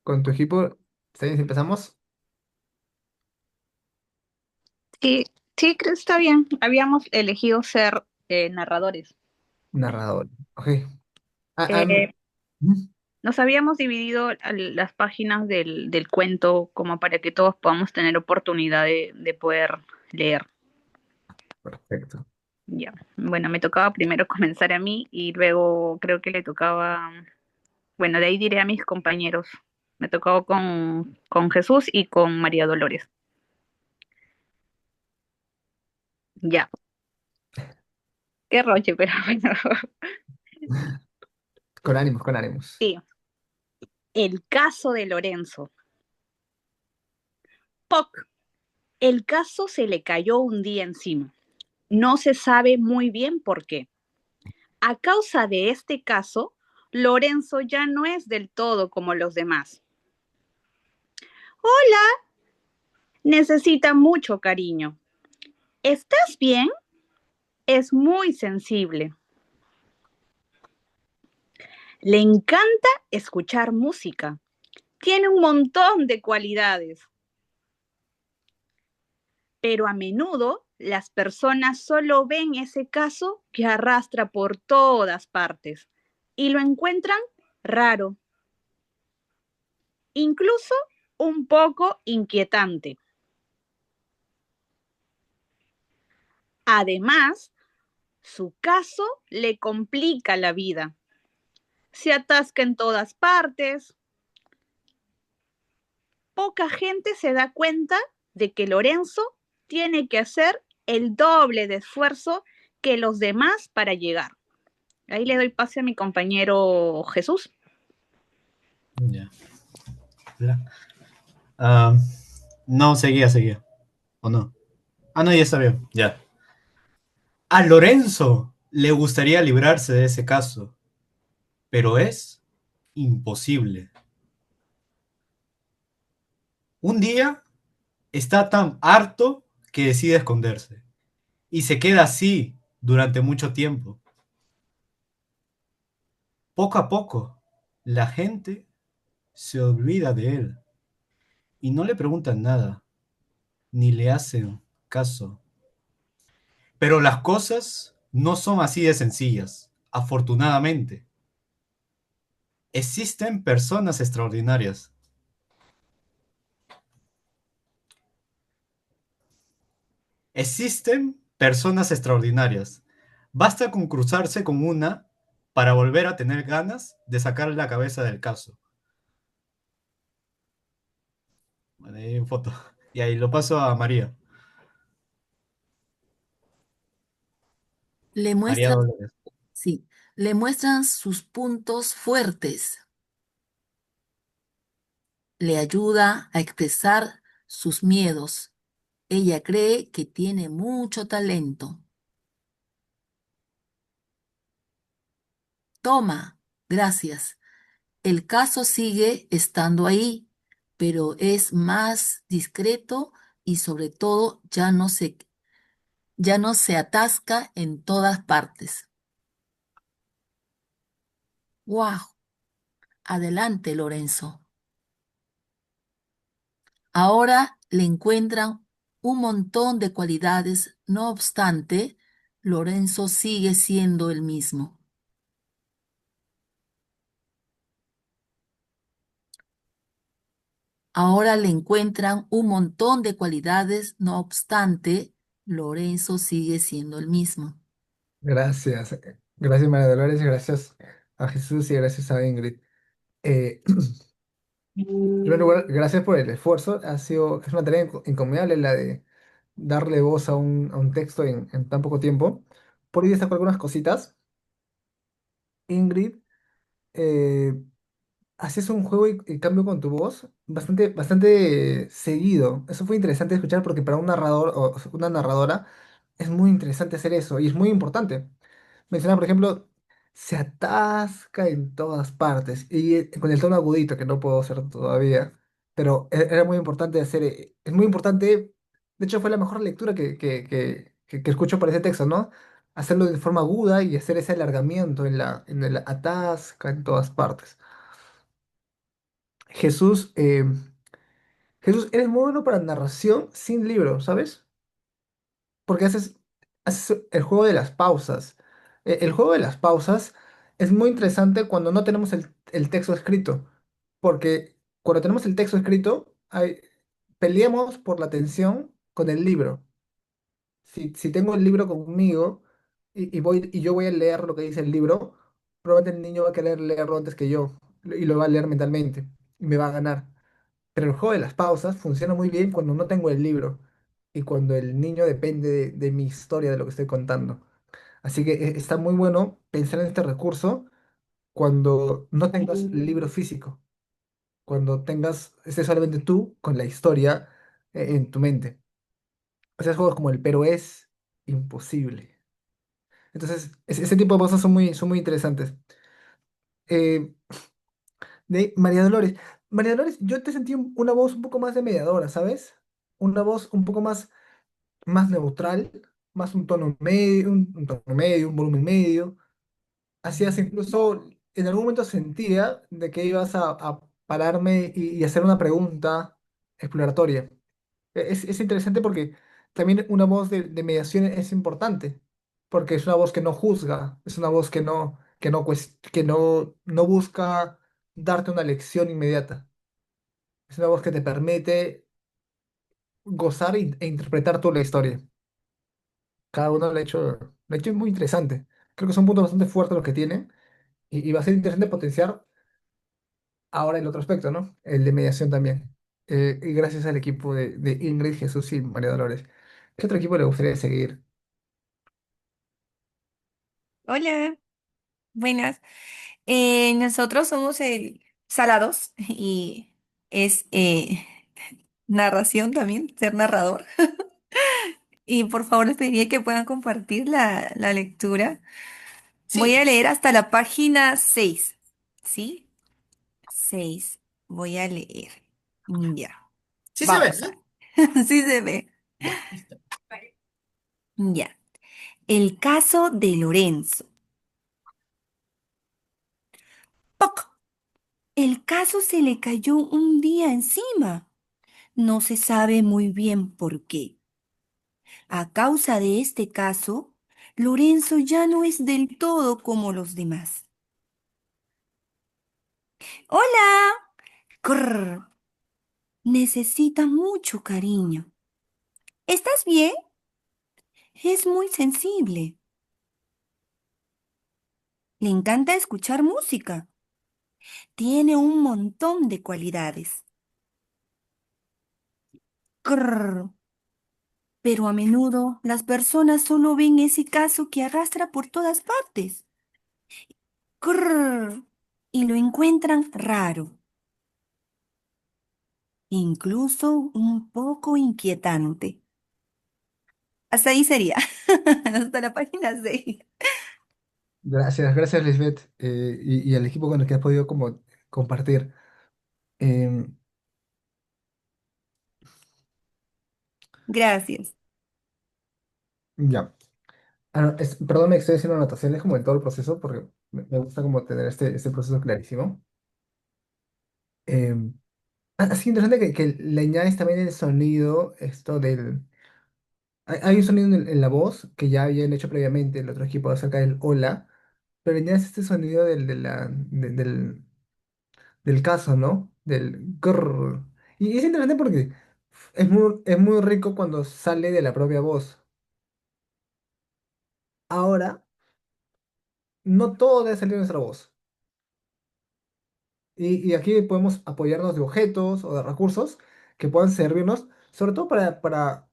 Con tu equipo, ¿está bien si empezamos? Sí, sí, creo que está bien. Habíamos elegido ser narradores. Narrador. Ok. Eh, ¿Mm? Nos habíamos dividido las páginas del cuento como para que todos podamos tener oportunidad de poder leer. Perfecto. Ya. Bueno, me tocaba primero comenzar a mí y luego creo que le tocaba, bueno, de ahí diré a mis compañeros. Me tocaba con Jesús y con María Dolores. Ya. Qué roche, pero bueno. Con ánimos, con ánimos. Sí. El caso de Lorenzo. POC. El caso se le cayó un día encima. No se sabe muy bien por qué. A causa de este caso, Lorenzo ya no es del todo como los demás. Necesita mucho cariño. ¿Estás bien? Es muy sensible. Le encanta escuchar música. Tiene un montón de cualidades, pero a menudo las personas solo ven ese caso que arrastra por todas partes y lo encuentran raro, incluso un poco inquietante. Además, su caso le complica la vida. Se atasca en todas partes. Poca gente se da cuenta de que Lorenzo tiene que hacer el doble de esfuerzo que los demás para llegar. Ahí le doy pase a mi compañero Jesús. Ya. Hola. Ah, no, seguía. ¿O no? Ah, no, ya está bien. Ya. A Lorenzo le gustaría librarse de ese caso, pero es imposible. Un día está tan harto que decide esconderse y se queda así durante mucho tiempo. Poco a poco, la gente se olvida de él y no le preguntan nada, ni le hacen caso. Pero las cosas no son así de sencillas, afortunadamente. Existen personas extraordinarias. Existen personas extraordinarias. Basta con cruzarse con una para volver a tener ganas de sacar la cabeza del caso. Bueno, ahí en foto. Y ahí lo paso a María. Le María muestran, Dolores. sí, le muestran sus puntos fuertes, le ayuda a expresar sus miedos. Ella cree que tiene mucho talento. Toma, gracias. El caso sigue estando ahí, pero es más discreto y sobre todo ya no se atasca en todas partes. ¡Wow! Adelante, Lorenzo. Ahora le encuentran un montón de cualidades, no obstante, Lorenzo sigue siendo el mismo. Ahora le encuentran un montón de cualidades, no obstante, Lorenzo sigue siendo el mismo. Gracias. Gracias, María Dolores, gracias a Jesús y gracias a Ingrid. En primer lugar, gracias por el esfuerzo. Es una tarea encomiable la de darle voz a un texto en tan poco tiempo. Por ahí destaco algunas cositas. Ingrid, eh, hacías un juego y cambio con tu voz bastante seguido. Eso fue interesante escuchar porque para un narrador o una narradora es muy interesante hacer eso y es muy importante. Mencionaba, por ejemplo, se atasca en todas partes y con el tono agudito, que no puedo hacer todavía, pero era muy importante hacer, es muy importante, de hecho fue la mejor lectura que escucho para ese texto, ¿no? Hacerlo de forma aguda y hacer ese alargamiento en el atasca en todas partes. Jesús, Jesús, eres muy bueno para narración sin libro, ¿sabes? Porque haces el juego de las pausas. El juego de las pausas es muy interesante cuando no tenemos el texto escrito, porque cuando tenemos el texto escrito, peleamos por la atención con el libro. Si tengo el libro conmigo y yo voy a leer lo que dice el libro, probablemente el niño va a querer leerlo antes que yo y lo va a leer mentalmente y me va a ganar. Pero el juego de las pausas funciona muy bien cuando no tengo el libro y cuando el niño depende de mi historia, de lo que estoy contando. Así que está muy bueno pensar en este recurso cuando no tengas el libro físico, cuando estés solamente tú con la historia en tu mente. O sea, juegos como el pero es imposible. Entonces, ese tipo de cosas son muy interesantes. Eh, de María Dolores. María Dolores, yo te sentí una voz un poco más de mediadora, ¿sabes? Una voz un poco más neutral, más un tono medio, un tono medio, un volumen medio. Hacías incluso, en algún momento sentía de que ibas a pararme y hacer una pregunta exploratoria. Es interesante porque también una voz de mediación es importante, porque es una voz que no juzga, es una voz que no busca darte una lección inmediata. Es una voz que te permite gozar e interpretar toda la historia. Cada uno lo ha hecho muy interesante. Creo que son puntos bastante fuertes los que tienen y va a ser interesante potenciar ahora el otro aspecto, ¿no? El de mediación también. Y gracias al equipo de Ingrid, Jesús y María Dolores. ¿Qué otro equipo le gustaría seguir? Hola, buenas. Nosotros somos el Salados y es narración también, ser narrador. Y por favor les pediría que puedan compartir la lectura. Voy Sí, a leer hasta la página 6, ¿sí? 6. Voy a leer. Ya, sí se ve, vamos a ¿no? ver. Sí se ve. Ya, listo. Ya. El caso de Lorenzo. ¡Poc! El caso se le cayó un día encima. No se sabe muy bien por qué. A causa de este caso, Lorenzo ya no es del todo como los demás. ¡Hola! Crrr. Necesita mucho cariño. ¿Estás bien? Es muy sensible. Le encanta escuchar música. Tiene un montón de cualidades. Crrr. Pero a menudo las personas solo ven ese caso que arrastra por todas partes. Crrr. Y lo encuentran raro, incluso un poco inquietante. Hasta ahí sería. Hasta la página 6. Gracias Lisbeth, y al equipo con el que has podido como compartir. Em, Gracias. ya. Perdón, estoy haciendo anotaciones como en todo el proceso porque me gusta como tener este proceso clarísimo. Em, Así interesante que le añades también el sonido, esto del... Hay un sonido en la voz que ya habían hecho previamente el otro equipo acerca del hola, pero le añades este sonido del caso, ¿no? Del grrr. Y es interesante porque es muy rico cuando sale de la propia voz. Ahora, no todo debe salir de nuestra voz. Y aquí podemos apoyarnos de objetos o de recursos que puedan servirnos, sobre todo para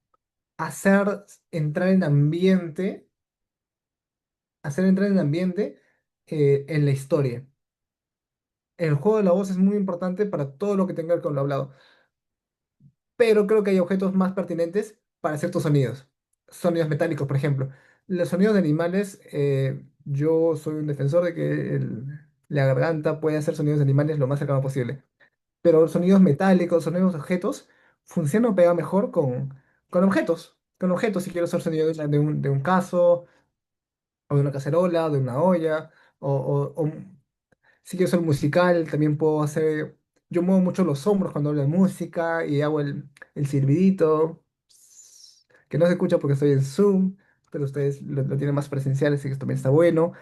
hacer entrar en ambiente, hacer entrar en ambiente en la historia. El juego de la voz es muy importante para todo lo que tenga que ver con lo hablado, pero creo que hay objetos más pertinentes para ciertos sonidos. sonidos metálicos, por ejemplo. Los sonidos de animales, yo soy un defensor de que la garganta puede hacer sonidos de animales lo más cercano posible. Pero sonidos metálicos, sonidos de objetos, funciona o pega mejor con objetos. Con objetos, si quiero hacer sonido de un caso, o de una cacerola, de una olla, o si quiero ser musical, también puedo hacer. Yo muevo mucho los hombros cuando hablo de música y hago el silbidito, que no se escucha porque estoy en Zoom, pero ustedes lo tienen más presencial, así que también está bueno.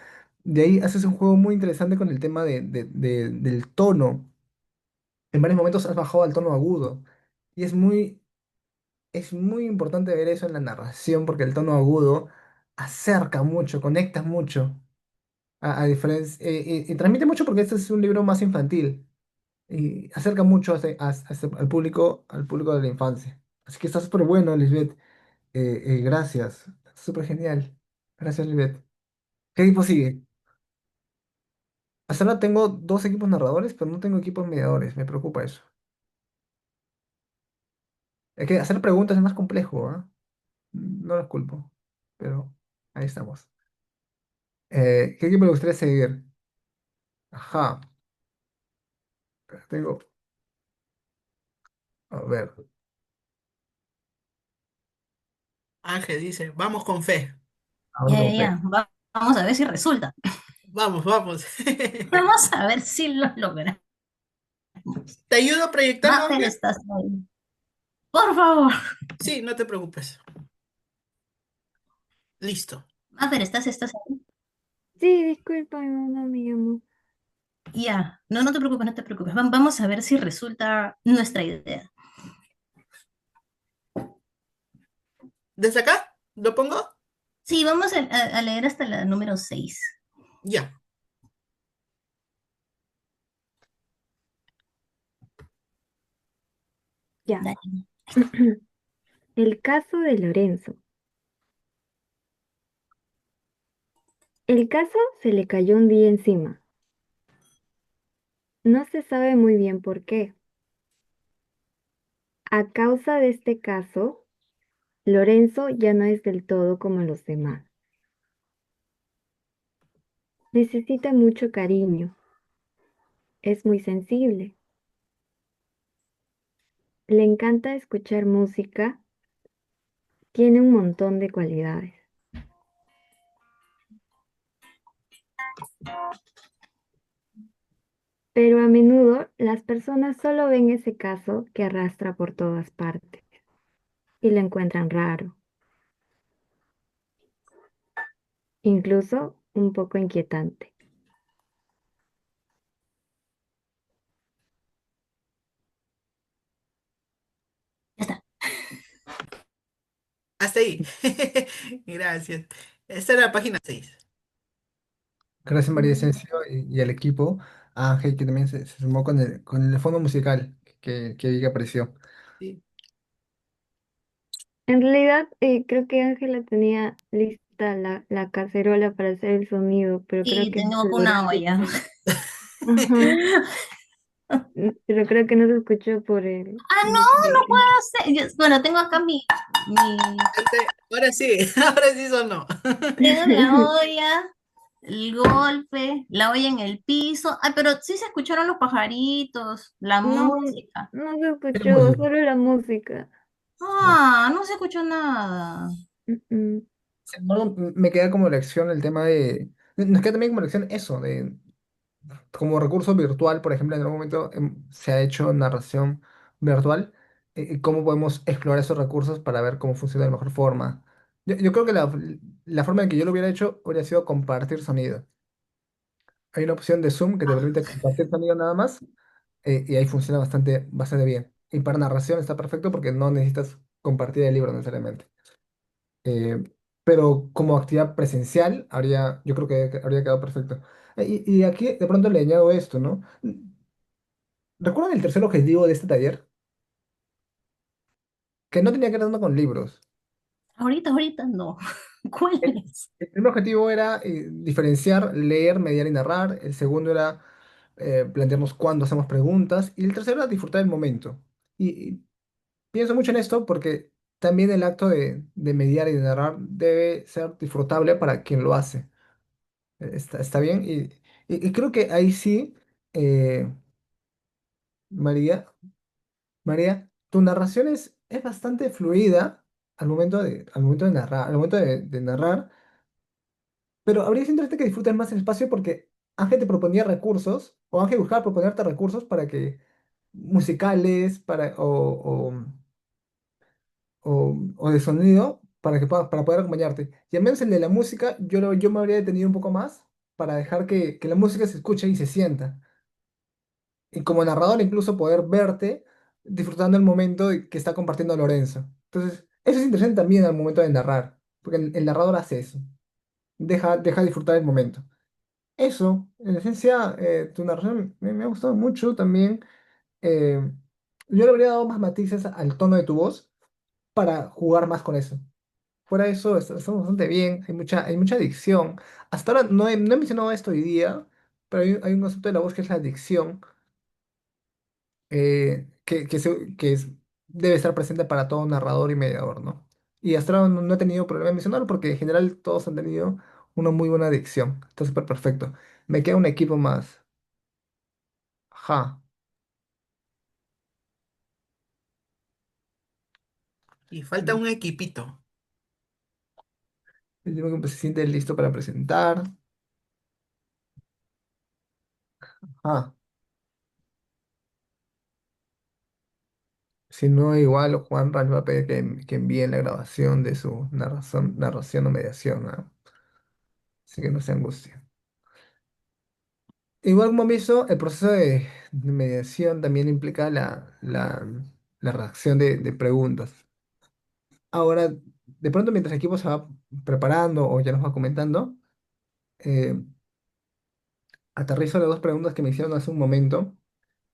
De ahí haces un juego muy interesante con el tema del tono. En varios momentos has bajado al tono agudo. Y es muy importante ver eso en la narración porque el tono agudo acerca mucho, conecta mucho. A diferencia, y transmite mucho porque este es un libro más infantil y acerca mucho al público de la infancia. Así que está súper bueno, Lisbeth. Gracias. Súper genial. Gracias, Lisbeth. ¿Qué equipo sigue? Hasta ahora tengo dos equipos narradores, pero no tengo equipos mediadores. Me preocupa eso. Es que hacer preguntas es más complejo, ¿ah? No los culpo, pero ahí estamos. ¿Qué equipo le gustaría seguir? Ajá. Tengo, a ver, Ángel dice, vamos con fe. vamos Ya, ya, con fe. ya. Vamos a ver si resulta. Vamos, vamos. Vamos a ver si lo logramos. ¿Te ayudo a proyectarlo, Mapper, Ángel? estás ahí. Por favor. Sí, no te preocupes. Listo. Mapper, estás ahí. Sí, disculpa, mi mamá me llamó. Ya. No, no te preocupes, no te preocupes. Vamos a ver si resulta nuestra idea. ¿Desde acá? ¿Lo pongo? Sí, vamos a leer hasta la número 6. Ya. Ya. Dale. El caso de Lorenzo. El caso se le cayó un día encima. No se sabe muy bien por qué. A causa de este caso, Lorenzo ya no es del todo como los demás. Necesita mucho cariño. Es muy sensible. Le encanta escuchar música. Tiene un montón de cualidades. Pero a menudo las personas solo ven ese caso que arrastra por todas partes y lo encuentran raro, incluso un poco inquietante. Ya está. Hasta ahí. Gracias. Esta era la página 6. Gracias, María Mm. Asensio, y al equipo. A Ángel, que también se sumó con el fondo musical que vi que apareció. Sí. En realidad, creo que Ángela tenía lista la cacerola para hacer el sonido, pero creo Sí, que no tengo se logró una olla. escuchar. Ajá. Pero creo que no se escuchó por el Ah, no, no micrófono. puedo hacer. Bueno, tengo acá mi, Ahora sí, ahora sí sonó. tengo la olla, el golpe, la olla en el piso. Ay, pero sí se escucharon los pajaritos, la No, música. no se ¿Qué escuchó, música? solo la música. Ah, no se escuchó nada. Mm, mm. Sin embargo, me queda como lección el tema de. Nos queda también como lección eso, como recurso virtual, por ejemplo, en algún momento se ha hecho narración virtual, cómo podemos explorar esos recursos para ver cómo funciona de mejor forma. Yo creo que la forma en que yo lo hubiera hecho habría sido compartir sonido. Hay una opción de Zoom que te permite compartir sonido nada más, y ahí funciona bastante bien. Y para narración está perfecto porque no necesitas compartir el libro necesariamente. Eh, pero como actividad presencial, yo creo que habría quedado perfecto. Y aquí de pronto le añado esto, ¿no? ¿Recuerdan el tercer objetivo de este taller? Que no tenía que ver tanto con libros. Ahorita no. ¿Cuál El, es? el primer objetivo era diferenciar, leer, mediar y narrar. El segundo era plantearnos cuándo hacemos preguntas. Y el tercero era disfrutar el momento. Y pienso mucho en esto porque también el acto de mediar y de narrar debe ser disfrutable para quien lo hace. Está bien. Y creo que ahí sí, eh, María, María, tu narración es bastante fluida al momento de narrar, al momento de narrar, pero habría sido interesante que disfrutes más el espacio porque Ángel te proponía recursos, o Ángel buscaba proponerte recursos para que musicales, o de sonido para poder acompañarte. Y al menos el de la música, yo me habría detenido un poco más para dejar que la música se escuche y se sienta. Y como narrador incluso poder verte disfrutando el momento que está compartiendo Lorenzo. Entonces, eso es interesante también al momento de narrar, porque el narrador hace eso, deja disfrutar el momento. Eso, en esencia, tu narración me ha gustado mucho también. eh, yo le habría dado más matices al tono de tu voz para jugar más con eso. Fuera de eso, estamos bastante bien, hay mucha adicción. Hasta ahora no he mencionado esto hoy día, pero hay un concepto de la voz que es la adicción, debe estar presente para todo narrador y mediador, ¿no? Y hasta ahora no he tenido problema en mencionarlo porque en general todos han tenido una muy buena adicción. Está súper perfecto. Me queda un equipo más. Ajá. Y falta un equipito. El tipo que se siente listo para presentar. Ah, si no, igual Juan Ran va a pedir que envíen la grabación de su narración o mediación, ¿ah? Así que no se angustie. Igual como aviso, el proceso de mediación también implica la redacción de preguntas. Ahora, de pronto mientras el equipo se va preparando o ya nos va comentando, eh, aterrizo las dos preguntas que me hicieron hace un momento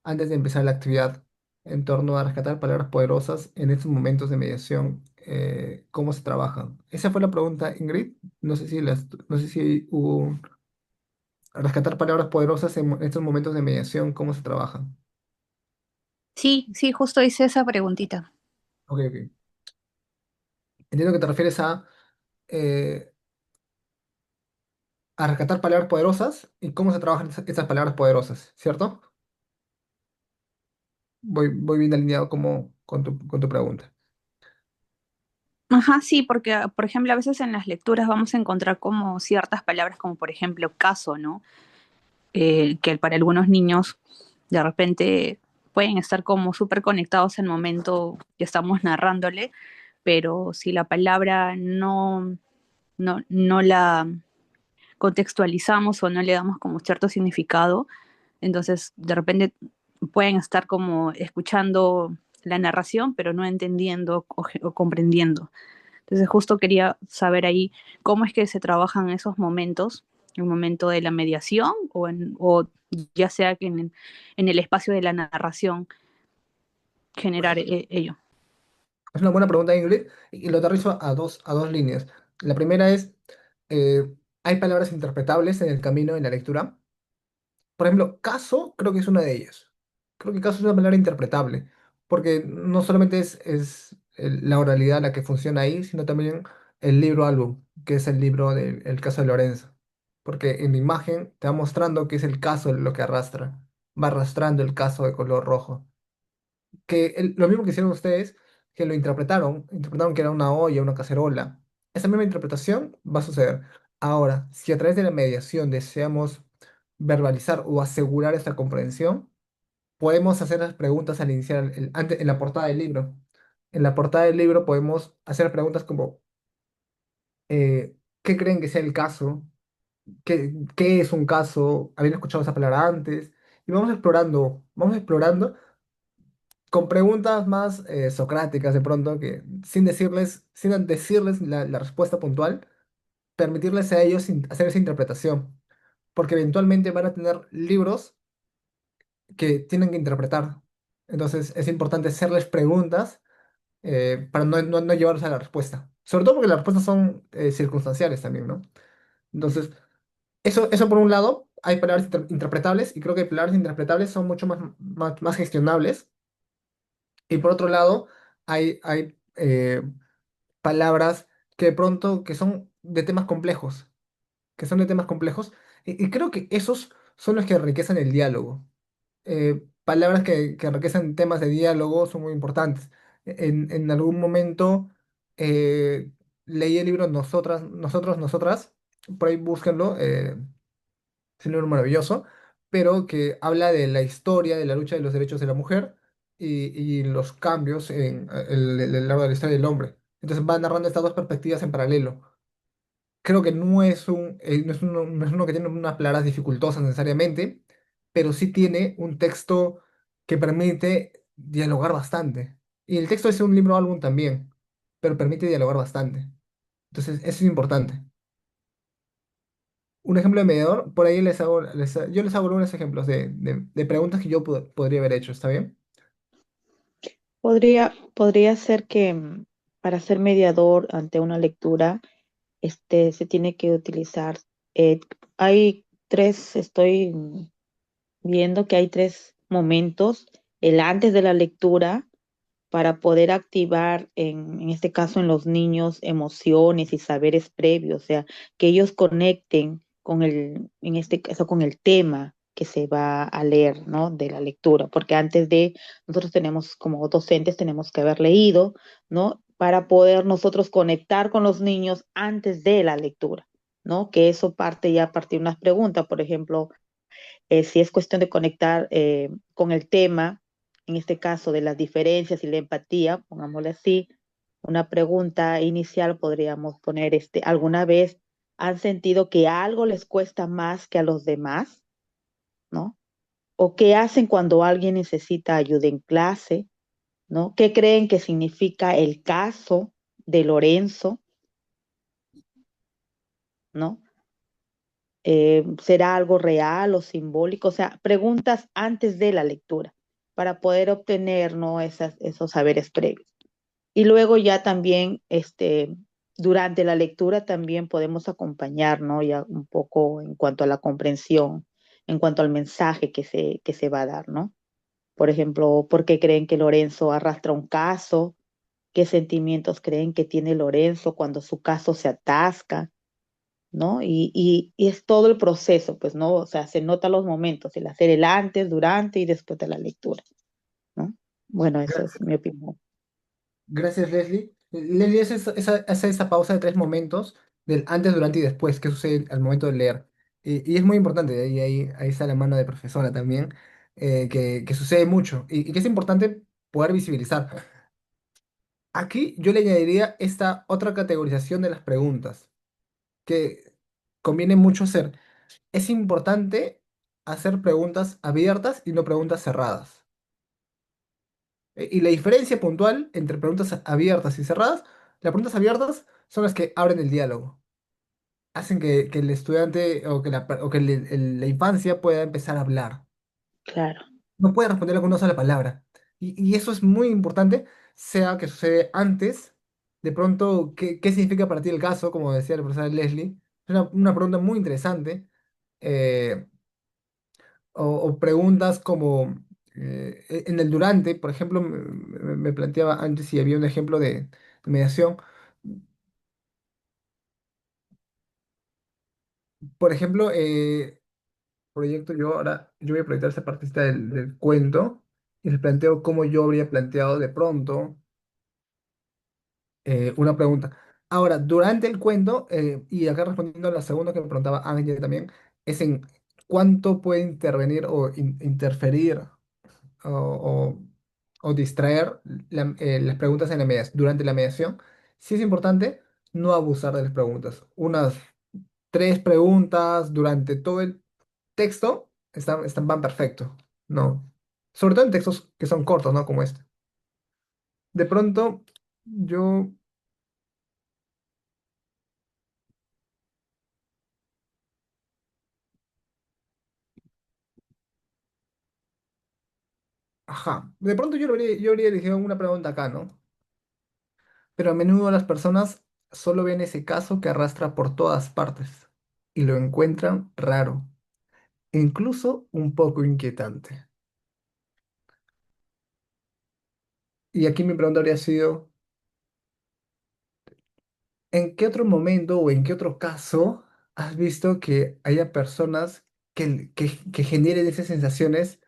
antes de empezar la actividad en torno a rescatar palabras poderosas en estos momentos de mediación, ¿cómo se trabajan? Esa fue la pregunta, Ingrid. No sé si hubo rescatar palabras poderosas en estos momentos de mediación, ¿cómo se trabajan? Sí, sí, justo hice esa preguntita. Ok, ok. Entiendo que te refieres eh, a rescatar palabras poderosas y cómo se trabajan esas palabras poderosas, ¿cierto? Voy bien alineado con tu pregunta. Ajá, sí, porque, por ejemplo, a veces en las lecturas vamos a encontrar como ciertas palabras, como por ejemplo caso, ¿no? Que para algunos niños de repente pueden estar como súper conectados en el momento que estamos narrándole, pero si la palabra no la contextualizamos o no le damos como cierto significado, entonces de repente pueden estar como escuchando la narración, pero no entendiendo o comprendiendo. Entonces justo quería saber ahí cómo es que se trabajan esos momentos, el momento de la mediación o ya sea que en el espacio de la narración generar ello. Es una buena pregunta, Ingrid, y lo aterrizo a dos líneas. La primera es, ¿hay palabras interpretables en el camino en la lectura? Por ejemplo, caso creo que es una de ellas. Creo que caso es una palabra interpretable, porque no solamente es la oralidad la que funciona ahí, sino también el libro álbum, que es el libro del el caso de Lorenzo. Porque en la imagen te va mostrando que es el caso lo que arrastra, va arrastrando el caso de color rojo. Lo mismo que hicieron ustedes, que lo interpretaron que era una olla, una cacerola. Esa misma interpretación va a suceder. Ahora, si a través de la mediación deseamos verbalizar o asegurar esta comprensión, podemos hacer las preguntas al iniciar, antes, en la portada del libro. En la portada del libro podemos hacer preguntas como, ¿qué creen que sea el caso? ¿Qué es un caso? ¿Habían escuchado esa palabra antes? Y vamos explorando con preguntas más socráticas de pronto, que sin decirles la respuesta puntual, permitirles a ellos hacer esa interpretación, porque eventualmente van a tener libros que tienen que interpretar. Entonces es importante hacerles preguntas para no llevarlos a la respuesta. Sobre todo porque las respuestas son circunstanciales también, ¿no? Entonces, eso por un lado, hay palabras interpretables y creo que palabras interpretables son mucho más gestionables. Y por otro lado, hay eh, palabras que de pronto que son de temas complejos, que son de temas complejos, y creo que esos son los que enriquecen el diálogo. Palabras que enriquecen temas de diálogo son muy importantes. En algún momento eh, leí el libro Nosotras, por ahí búsquenlo, es un libro maravilloso, pero que habla de la historia de la lucha de los derechos de la mujer y los cambios en el largo de la historia del hombre. Entonces va narrando estas dos perspectivas en paralelo. Creo que no es uno que tiene unas palabras dificultosas necesariamente, pero sí tiene un texto que permite dialogar bastante. Y el texto es un libro álbum también, pero permite dialogar bastante. Entonces, eso es importante. Un ejemplo de mediador, por ahí yo les hago algunos ejemplos de preguntas que yo podría haber hecho, ¿está bien? Podría ser que para ser mediador ante una lectura, se tiene que utilizar, eh, hay tres, estoy viendo que hay tres momentos, el antes de la lectura, para poder activar, en este caso en los niños, emociones y saberes previos, o sea, que ellos conecten con en este caso, con el tema que se va a leer, ¿no? De la lectura, porque antes de, nosotros tenemos, como docentes, tenemos que haber leído, ¿no? Para poder nosotros conectar con los niños antes de la lectura, ¿no? Que eso parte ya a partir de unas preguntas, por ejemplo, si es cuestión de conectar con el tema, en este caso de las diferencias y la empatía, pongámosle así, una pregunta inicial podríamos poner, ¿alguna vez han sentido que algo les cuesta más que a los demás? ¿No? ¿O qué hacen cuando alguien necesita ayuda en clase? ¿No? ¿Qué creen que significa el caso de Lorenzo? ¿No? ¿Será algo real o simbólico? O sea, preguntas antes de la lectura para poder obtener, ¿no? Esos saberes previos. Y luego ya también, durante la lectura también podemos acompañar, ¿no? Ya un poco en cuanto a la comprensión, en cuanto al mensaje que se va a dar, ¿no? Por ejemplo, ¿por qué creen que Lorenzo arrastra un caso? ¿Qué sentimientos creen que tiene Lorenzo cuando su caso se atasca? ¿No? Y es todo el proceso, pues, ¿no? O sea, se nota los momentos, el hacer el antes, durante y después de la lectura, ¿no? Bueno, esa es mi opinión. Gracias, Leslie. Leslie hace esa pausa de tres momentos, del antes, durante y después, que sucede al momento de leer. Y es muy importante, y ahí está la mano de profesora también, que sucede mucho y que es importante poder visibilizar. Aquí yo le añadiría esta otra categorización de las preguntas, que conviene mucho hacer. Es importante hacer preguntas abiertas y no preguntas cerradas. Y la diferencia puntual entre preguntas abiertas y cerradas, las preguntas abiertas son las que abren el diálogo, hacen que el estudiante o que la infancia pueda empezar a hablar. Claro, No puede responder con una sola palabra. Y eso es muy importante, sea que sucede antes, de pronto, ¿qué significa para ti el caso? Como decía el profesor Leslie, es una pregunta muy interesante. eh, o preguntas como en el durante, por ejemplo, me planteaba antes si había un ejemplo de mediación. Por ejemplo, proyecto yo voy a proyectar esa partecita del cuento y les planteo cómo yo habría planteado de pronto una pregunta. Ahora, durante el cuento, y acá respondiendo a la segunda que me preguntaba Ángel también, es en cuánto puede intervenir o interferir o, o- o distraer las preguntas en durante la mediación, sí es importante no abusar de las preguntas. Unas tres preguntas durante todo el texto van perfecto. No. Sobre todo en textos que son cortos, ¿no? Como este. De pronto, yo, ajá. De pronto yo habría elegido una pregunta acá, ¿no? Pero a menudo las personas solo ven ese caso que arrastra por todas partes y lo encuentran raro, incluso un poco inquietante. Y aquí mi pregunta habría sido, ¿En qué otro momento o en qué otro caso has visto que haya personas que generen esas sensaciones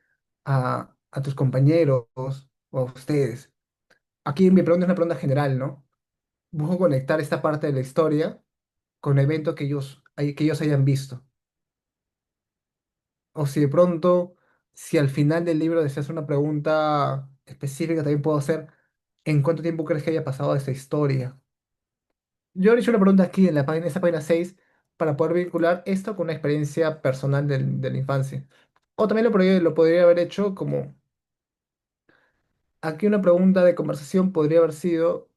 a tus compañeros o a ustedes? Aquí mi pregunta es una pregunta general, ¿no? Busco conectar esta parte de la historia con eventos que ellos hayan visto. O si de pronto, si al final del libro deseas una pregunta específica, también puedo hacer, ¿en cuánto tiempo crees que haya pasado esta historia? Yo he hecho una pregunta aquí en la página, esta página 6 para poder vincular esto con una experiencia personal de la infancia. O también lo podría haber hecho como, aquí una pregunta de conversación podría haber sido,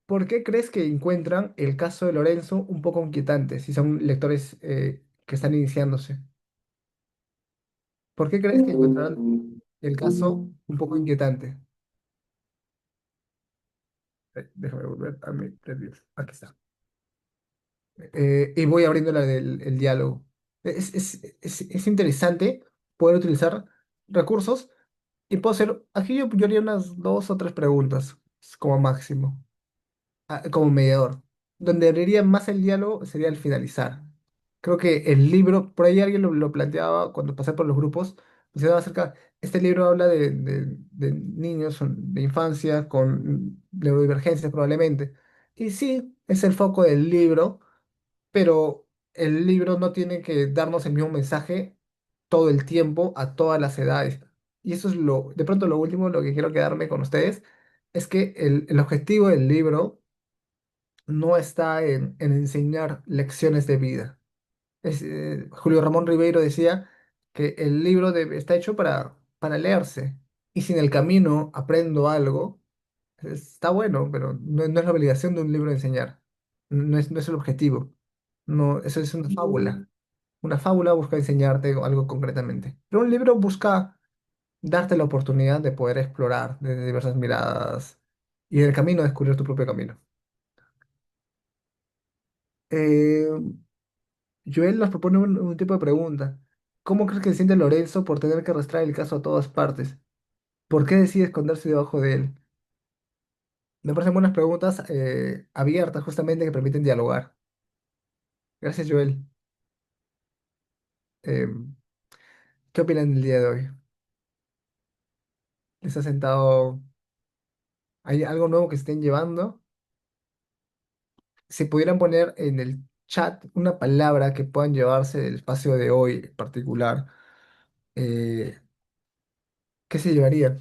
¿por qué crees que encuentran el caso de Lorenzo un poco inquietante si son lectores que están iniciándose? ¿Por qué crees que encontrarán el caso un poco inquietante? Déjame volver a mi reviews. Aquí está. Y voy abriendo el diálogo. Es interesante poder utilizar recursos y puedo hacer, aquí yo haría unas dos o tres preguntas como máximo, como mediador. Donde abriría más el diálogo sería al finalizar. Creo que el libro, por ahí alguien lo planteaba cuando pasé por los grupos, mencionaba acerca, este libro habla de niños, de infancia, con neurodivergencias probablemente. Y sí, es el foco del libro, pero el libro no tiene que darnos el mismo mensaje todo el tiempo a todas las edades. Y eso es de pronto lo último, lo que quiero quedarme con ustedes, es que el objetivo del libro no está en enseñar lecciones de vida. Julio Ramón Ribeiro decía que el libro está hecho para leerse. Y si en el camino aprendo algo, está bueno, pero no es la obligación de un libro enseñar. No es el objetivo. No, eso es una fábula. Una fábula busca enseñarte algo concretamente. Pero un libro busca darte la oportunidad de poder explorar desde diversas miradas y en el camino descubrir tu propio camino. Eh, Joel nos propone un tipo de pregunta. ¿Cómo crees que se siente Lorenzo por tener que arrastrar el caso a todas partes? ¿Por qué decide esconderse debajo de él? Me parecen buenas preguntas abiertas justamente que permiten dialogar. Gracias, Joel. Eh, ¿Qué opinan del día de hoy? ¿Les ha sentado? ¿Hay algo nuevo que estén llevando? Si pudieran poner en el chat una palabra que puedan llevarse del espacio de hoy en particular, eh, ¿qué se llevaría?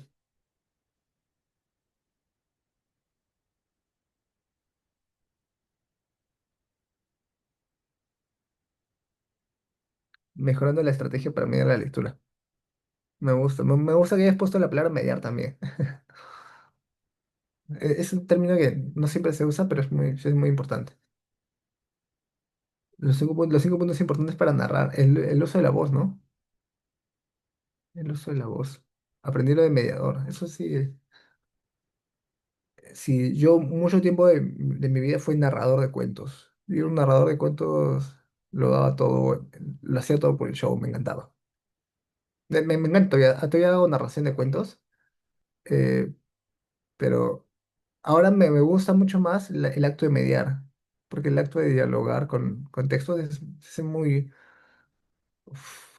Mejorando la estrategia para mediar la lectura. Me gusta que hayas puesto la palabra mediar también. Es un término que no siempre se usa, pero es muy importante. Los cinco puntos importantes para narrar. El uso de la voz, ¿no? El uso de la voz. Aprendí lo de mediador. Eso sí. Sí, yo mucho tiempo de mi vida fui narrador de cuentos. Y un narrador de cuentos lo daba todo, lo hacía todo por el show, me encantaba. Me encanta, todavía hago narración de cuentos, eh, pero ahora me gusta mucho más el acto de mediar, porque el acto de dialogar con textos es muy...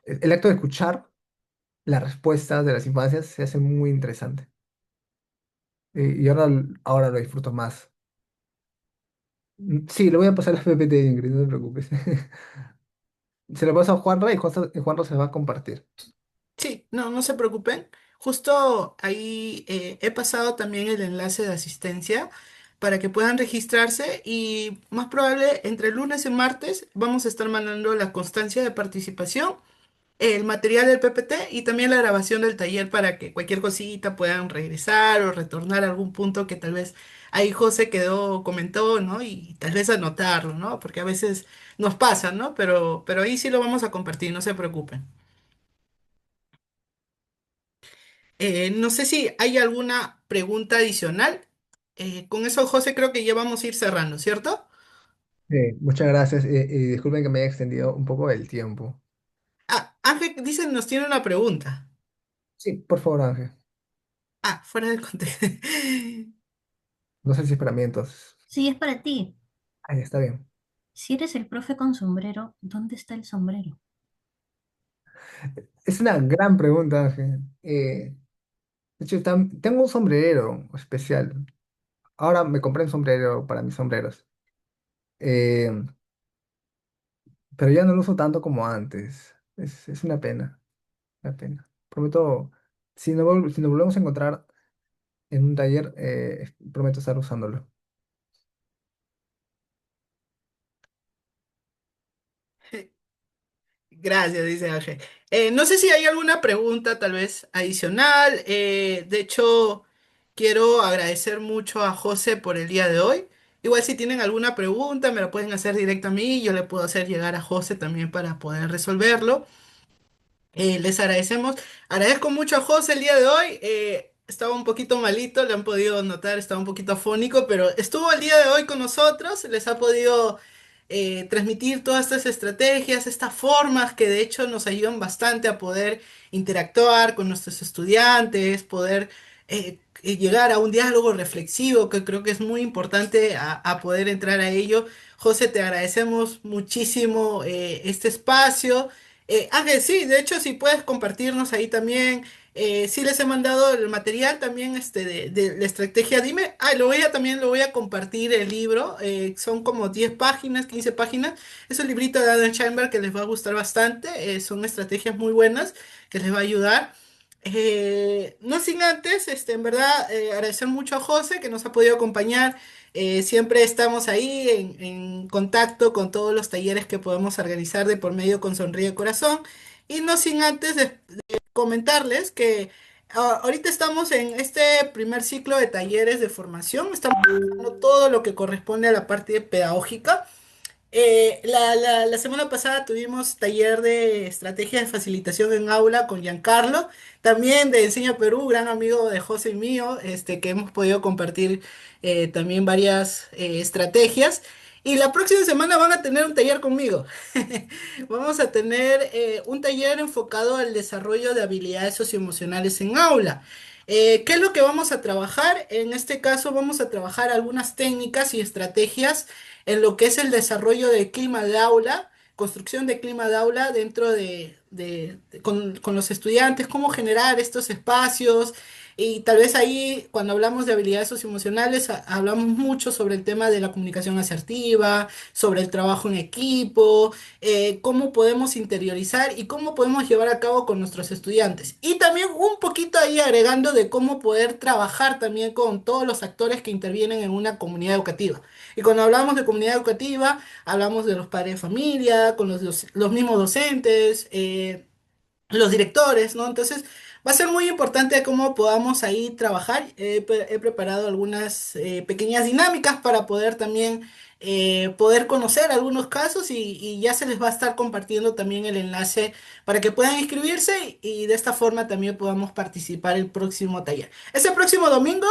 el acto de escuchar las respuestas de las infancias se hace muy interesante. Y ahora lo disfruto más. Sí, le voy a pasar la PPT, Ingrid, no te preocupes. Se lo paso a Juanra y Juanra se va a compartir. Sí, no, no se preocupen. Justo ahí he pasado también el enlace de asistencia para que puedan registrarse y más probable entre lunes y martes vamos a estar mandando la constancia de participación, el material del PPT y también la grabación del taller para que cualquier cosita puedan regresar o retornar a algún punto que tal vez ahí José comentó, ¿no? Y tal vez anotarlo, ¿no? Porque a veces nos pasa, ¿no? Pero ahí sí lo vamos a compartir, no se preocupen. No sé si hay alguna pregunta adicional. Con eso, José, creo que ya vamos a ir cerrando, ¿cierto? Muchas gracias y disculpen que me haya extendido un poco el tiempo. Ah, Ángel dice, nos tiene una pregunta. Sí, por favor, Ángel. Ah, fuera del contexto. No sé si es para mí entonces. Sí, es para ti. Ahí está bien. Si eres el profe con sombrero, ¿dónde está el sombrero? Es una gran pregunta, Ángel. De hecho, tengo un sombrero especial. Ahora me compré un sombrero para mis sombreros. Eh, pero ya no lo uso tanto como antes. Es una pena, una pena. Prometo, si nos volvemos a encontrar en un taller, prometo estar usándolo. Gracias, dice Ángel. No sé si hay alguna pregunta tal vez adicional. De hecho, quiero agradecer mucho a José por el día de hoy. Igual si tienen alguna pregunta, me la pueden hacer directo a mí. Yo le puedo hacer llegar a José también para poder resolverlo. Les agradecemos. Agradezco mucho a José el día de hoy. Estaba un poquito malito, le han podido notar, estaba un poquito afónico, pero estuvo el día de hoy con nosotros. Les ha podido transmitir todas estas estrategias, estas formas que de hecho nos ayudan bastante a poder interactuar con nuestros estudiantes, poder llegar a un diálogo reflexivo, que creo que es muy importante a poder entrar a ello. José, te agradecemos muchísimo este espacio. Ángel, sí, de hecho, si puedes compartirnos ahí también. Sí les he mandado el material también de la estrategia. Dime, también lo voy a compartir el libro. Son como 10 páginas, 15 páginas. Es un librito de Adam Chamber que les va a gustar bastante. Son estrategias muy buenas que les va a ayudar. No sin antes, en verdad, agradecer mucho a José que nos ha podido acompañar. Siempre estamos ahí en contacto con todos los talleres que podemos organizar de por medio con Sonríe Corazón. Y no sin antes comentarles que ahorita estamos en este primer ciclo de talleres de formación. Estamos trabajando todo lo que corresponde a la parte pedagógica. La semana pasada tuvimos taller de estrategia de facilitación en aula con Giancarlo, también de Enseña Perú, gran amigo de José y mío, que hemos podido compartir también varias estrategias. Y la próxima semana van a tener un taller conmigo. Vamos a tener un taller enfocado al desarrollo de habilidades socioemocionales en aula. ¿Qué es lo que vamos a trabajar? En este caso vamos a trabajar algunas técnicas y estrategias en lo que es el desarrollo del clima de aula, construcción de clima de aula dentro con los estudiantes, cómo generar estos espacios. Y tal vez ahí, cuando hablamos de habilidades socioemocionales, hablamos mucho sobre el tema de la comunicación asertiva, sobre el trabajo en equipo, cómo podemos interiorizar y cómo podemos llevar a cabo con nuestros estudiantes. Y también un poquito ahí agregando de cómo poder trabajar también con todos los actores que intervienen en una comunidad educativa. Y cuando hablamos de comunidad educativa, hablamos de los padres de familia, con los mismos docentes, los directores, ¿no? Entonces, va a ser muy importante cómo podamos ahí trabajar. He preparado algunas pequeñas dinámicas para poder también poder conocer algunos casos y ya se les va a estar compartiendo también el enlace para que puedan inscribirse y de esta forma también podamos participar el próximo taller. Este próximo domingo,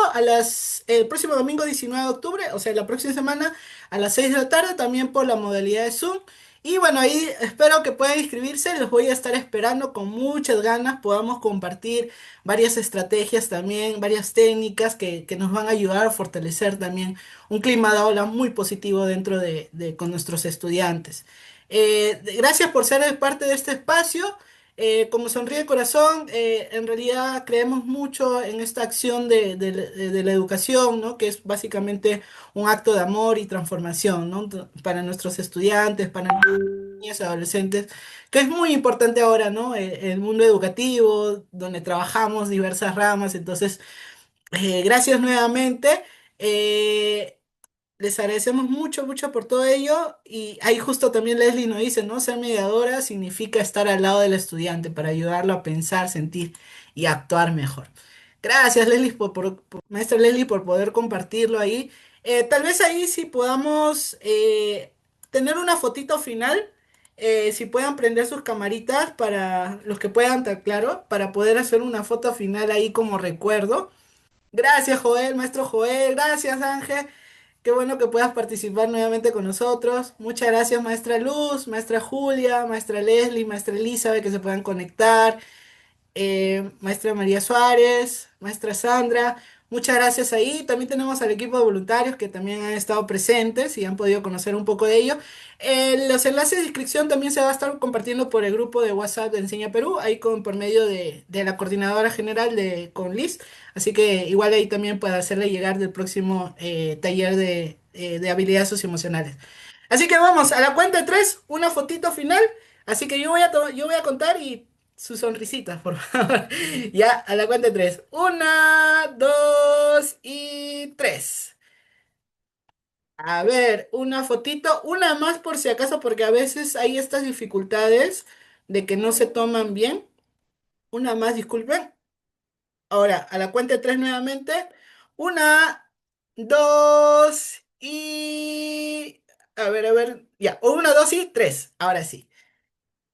el próximo domingo 19 de octubre, o sea, la próxima semana a las 6 de la tarde, también por la modalidad de Zoom. Y bueno, ahí espero que puedan inscribirse, los voy a estar esperando con muchas ganas, podamos compartir varias estrategias también, varias técnicas que nos van a ayudar a fortalecer también un clima de aula muy positivo dentro con nuestros estudiantes. Gracias por ser parte de este espacio. Como Sonríe Corazón, en realidad creemos mucho en esta acción de la educación, ¿no? Que es básicamente un acto de amor y transformación, ¿no? Para nuestros estudiantes, para niños y adolescentes, que es muy importante ahora, ¿no? El mundo educativo, donde trabajamos diversas ramas. Entonces, gracias nuevamente. Eh, Les agradecemos mucho, mucho por todo ello. Y ahí justo también Leslie nos dice, ¿no? Ser mediadora significa estar al lado del estudiante para ayudarlo a pensar, sentir y actuar mejor. Gracias, Leslie, maestra Leslie, por poder compartirlo ahí. Tal vez ahí sí podamos tener una fotito final. Si puedan prender sus camaritas para los que puedan, estar claro, para poder hacer una foto final ahí como recuerdo. Gracias, Joel, maestro Joel. Gracias, Ángel. Qué bueno que puedas participar nuevamente con nosotros. Muchas gracias, maestra Luz, maestra Julia, maestra Leslie, maestra Elizabeth, que se puedan conectar. maestra María Suárez, maestra Sandra, muchas gracias ahí. También tenemos al equipo de voluntarios que también han estado presentes y han podido conocer un poco de ello. Los enlaces de inscripción también se va a estar compartiendo por el grupo de WhatsApp de Enseña Perú, ahí por medio de la coordinadora general con Liz. Así que igual ahí también puede hacerle llegar del próximo taller de habilidades socioemocionales. Así que vamos, a la cuenta de tres, una fotito final. Así que yo voy a contar y sus sonrisitas, por favor. Ya, a la cuenta de tres. Una, dos y tres. A ver, una fotito, una más por si acaso, porque a veces hay estas dificultades de que no se toman bien. Una más, disculpen. Ahora, a la cuenta de tres nuevamente. Una, dos y... a ver, ya. Una, dos y tres. Ahora sí.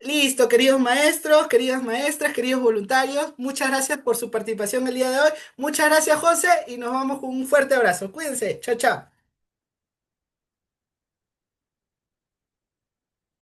Listo, queridos maestros, queridas maestras, queridos voluntarios, muchas gracias por su participación el día de hoy. Muchas gracias, José, y nos vamos con un fuerte abrazo. Cuídense. Chao, chao.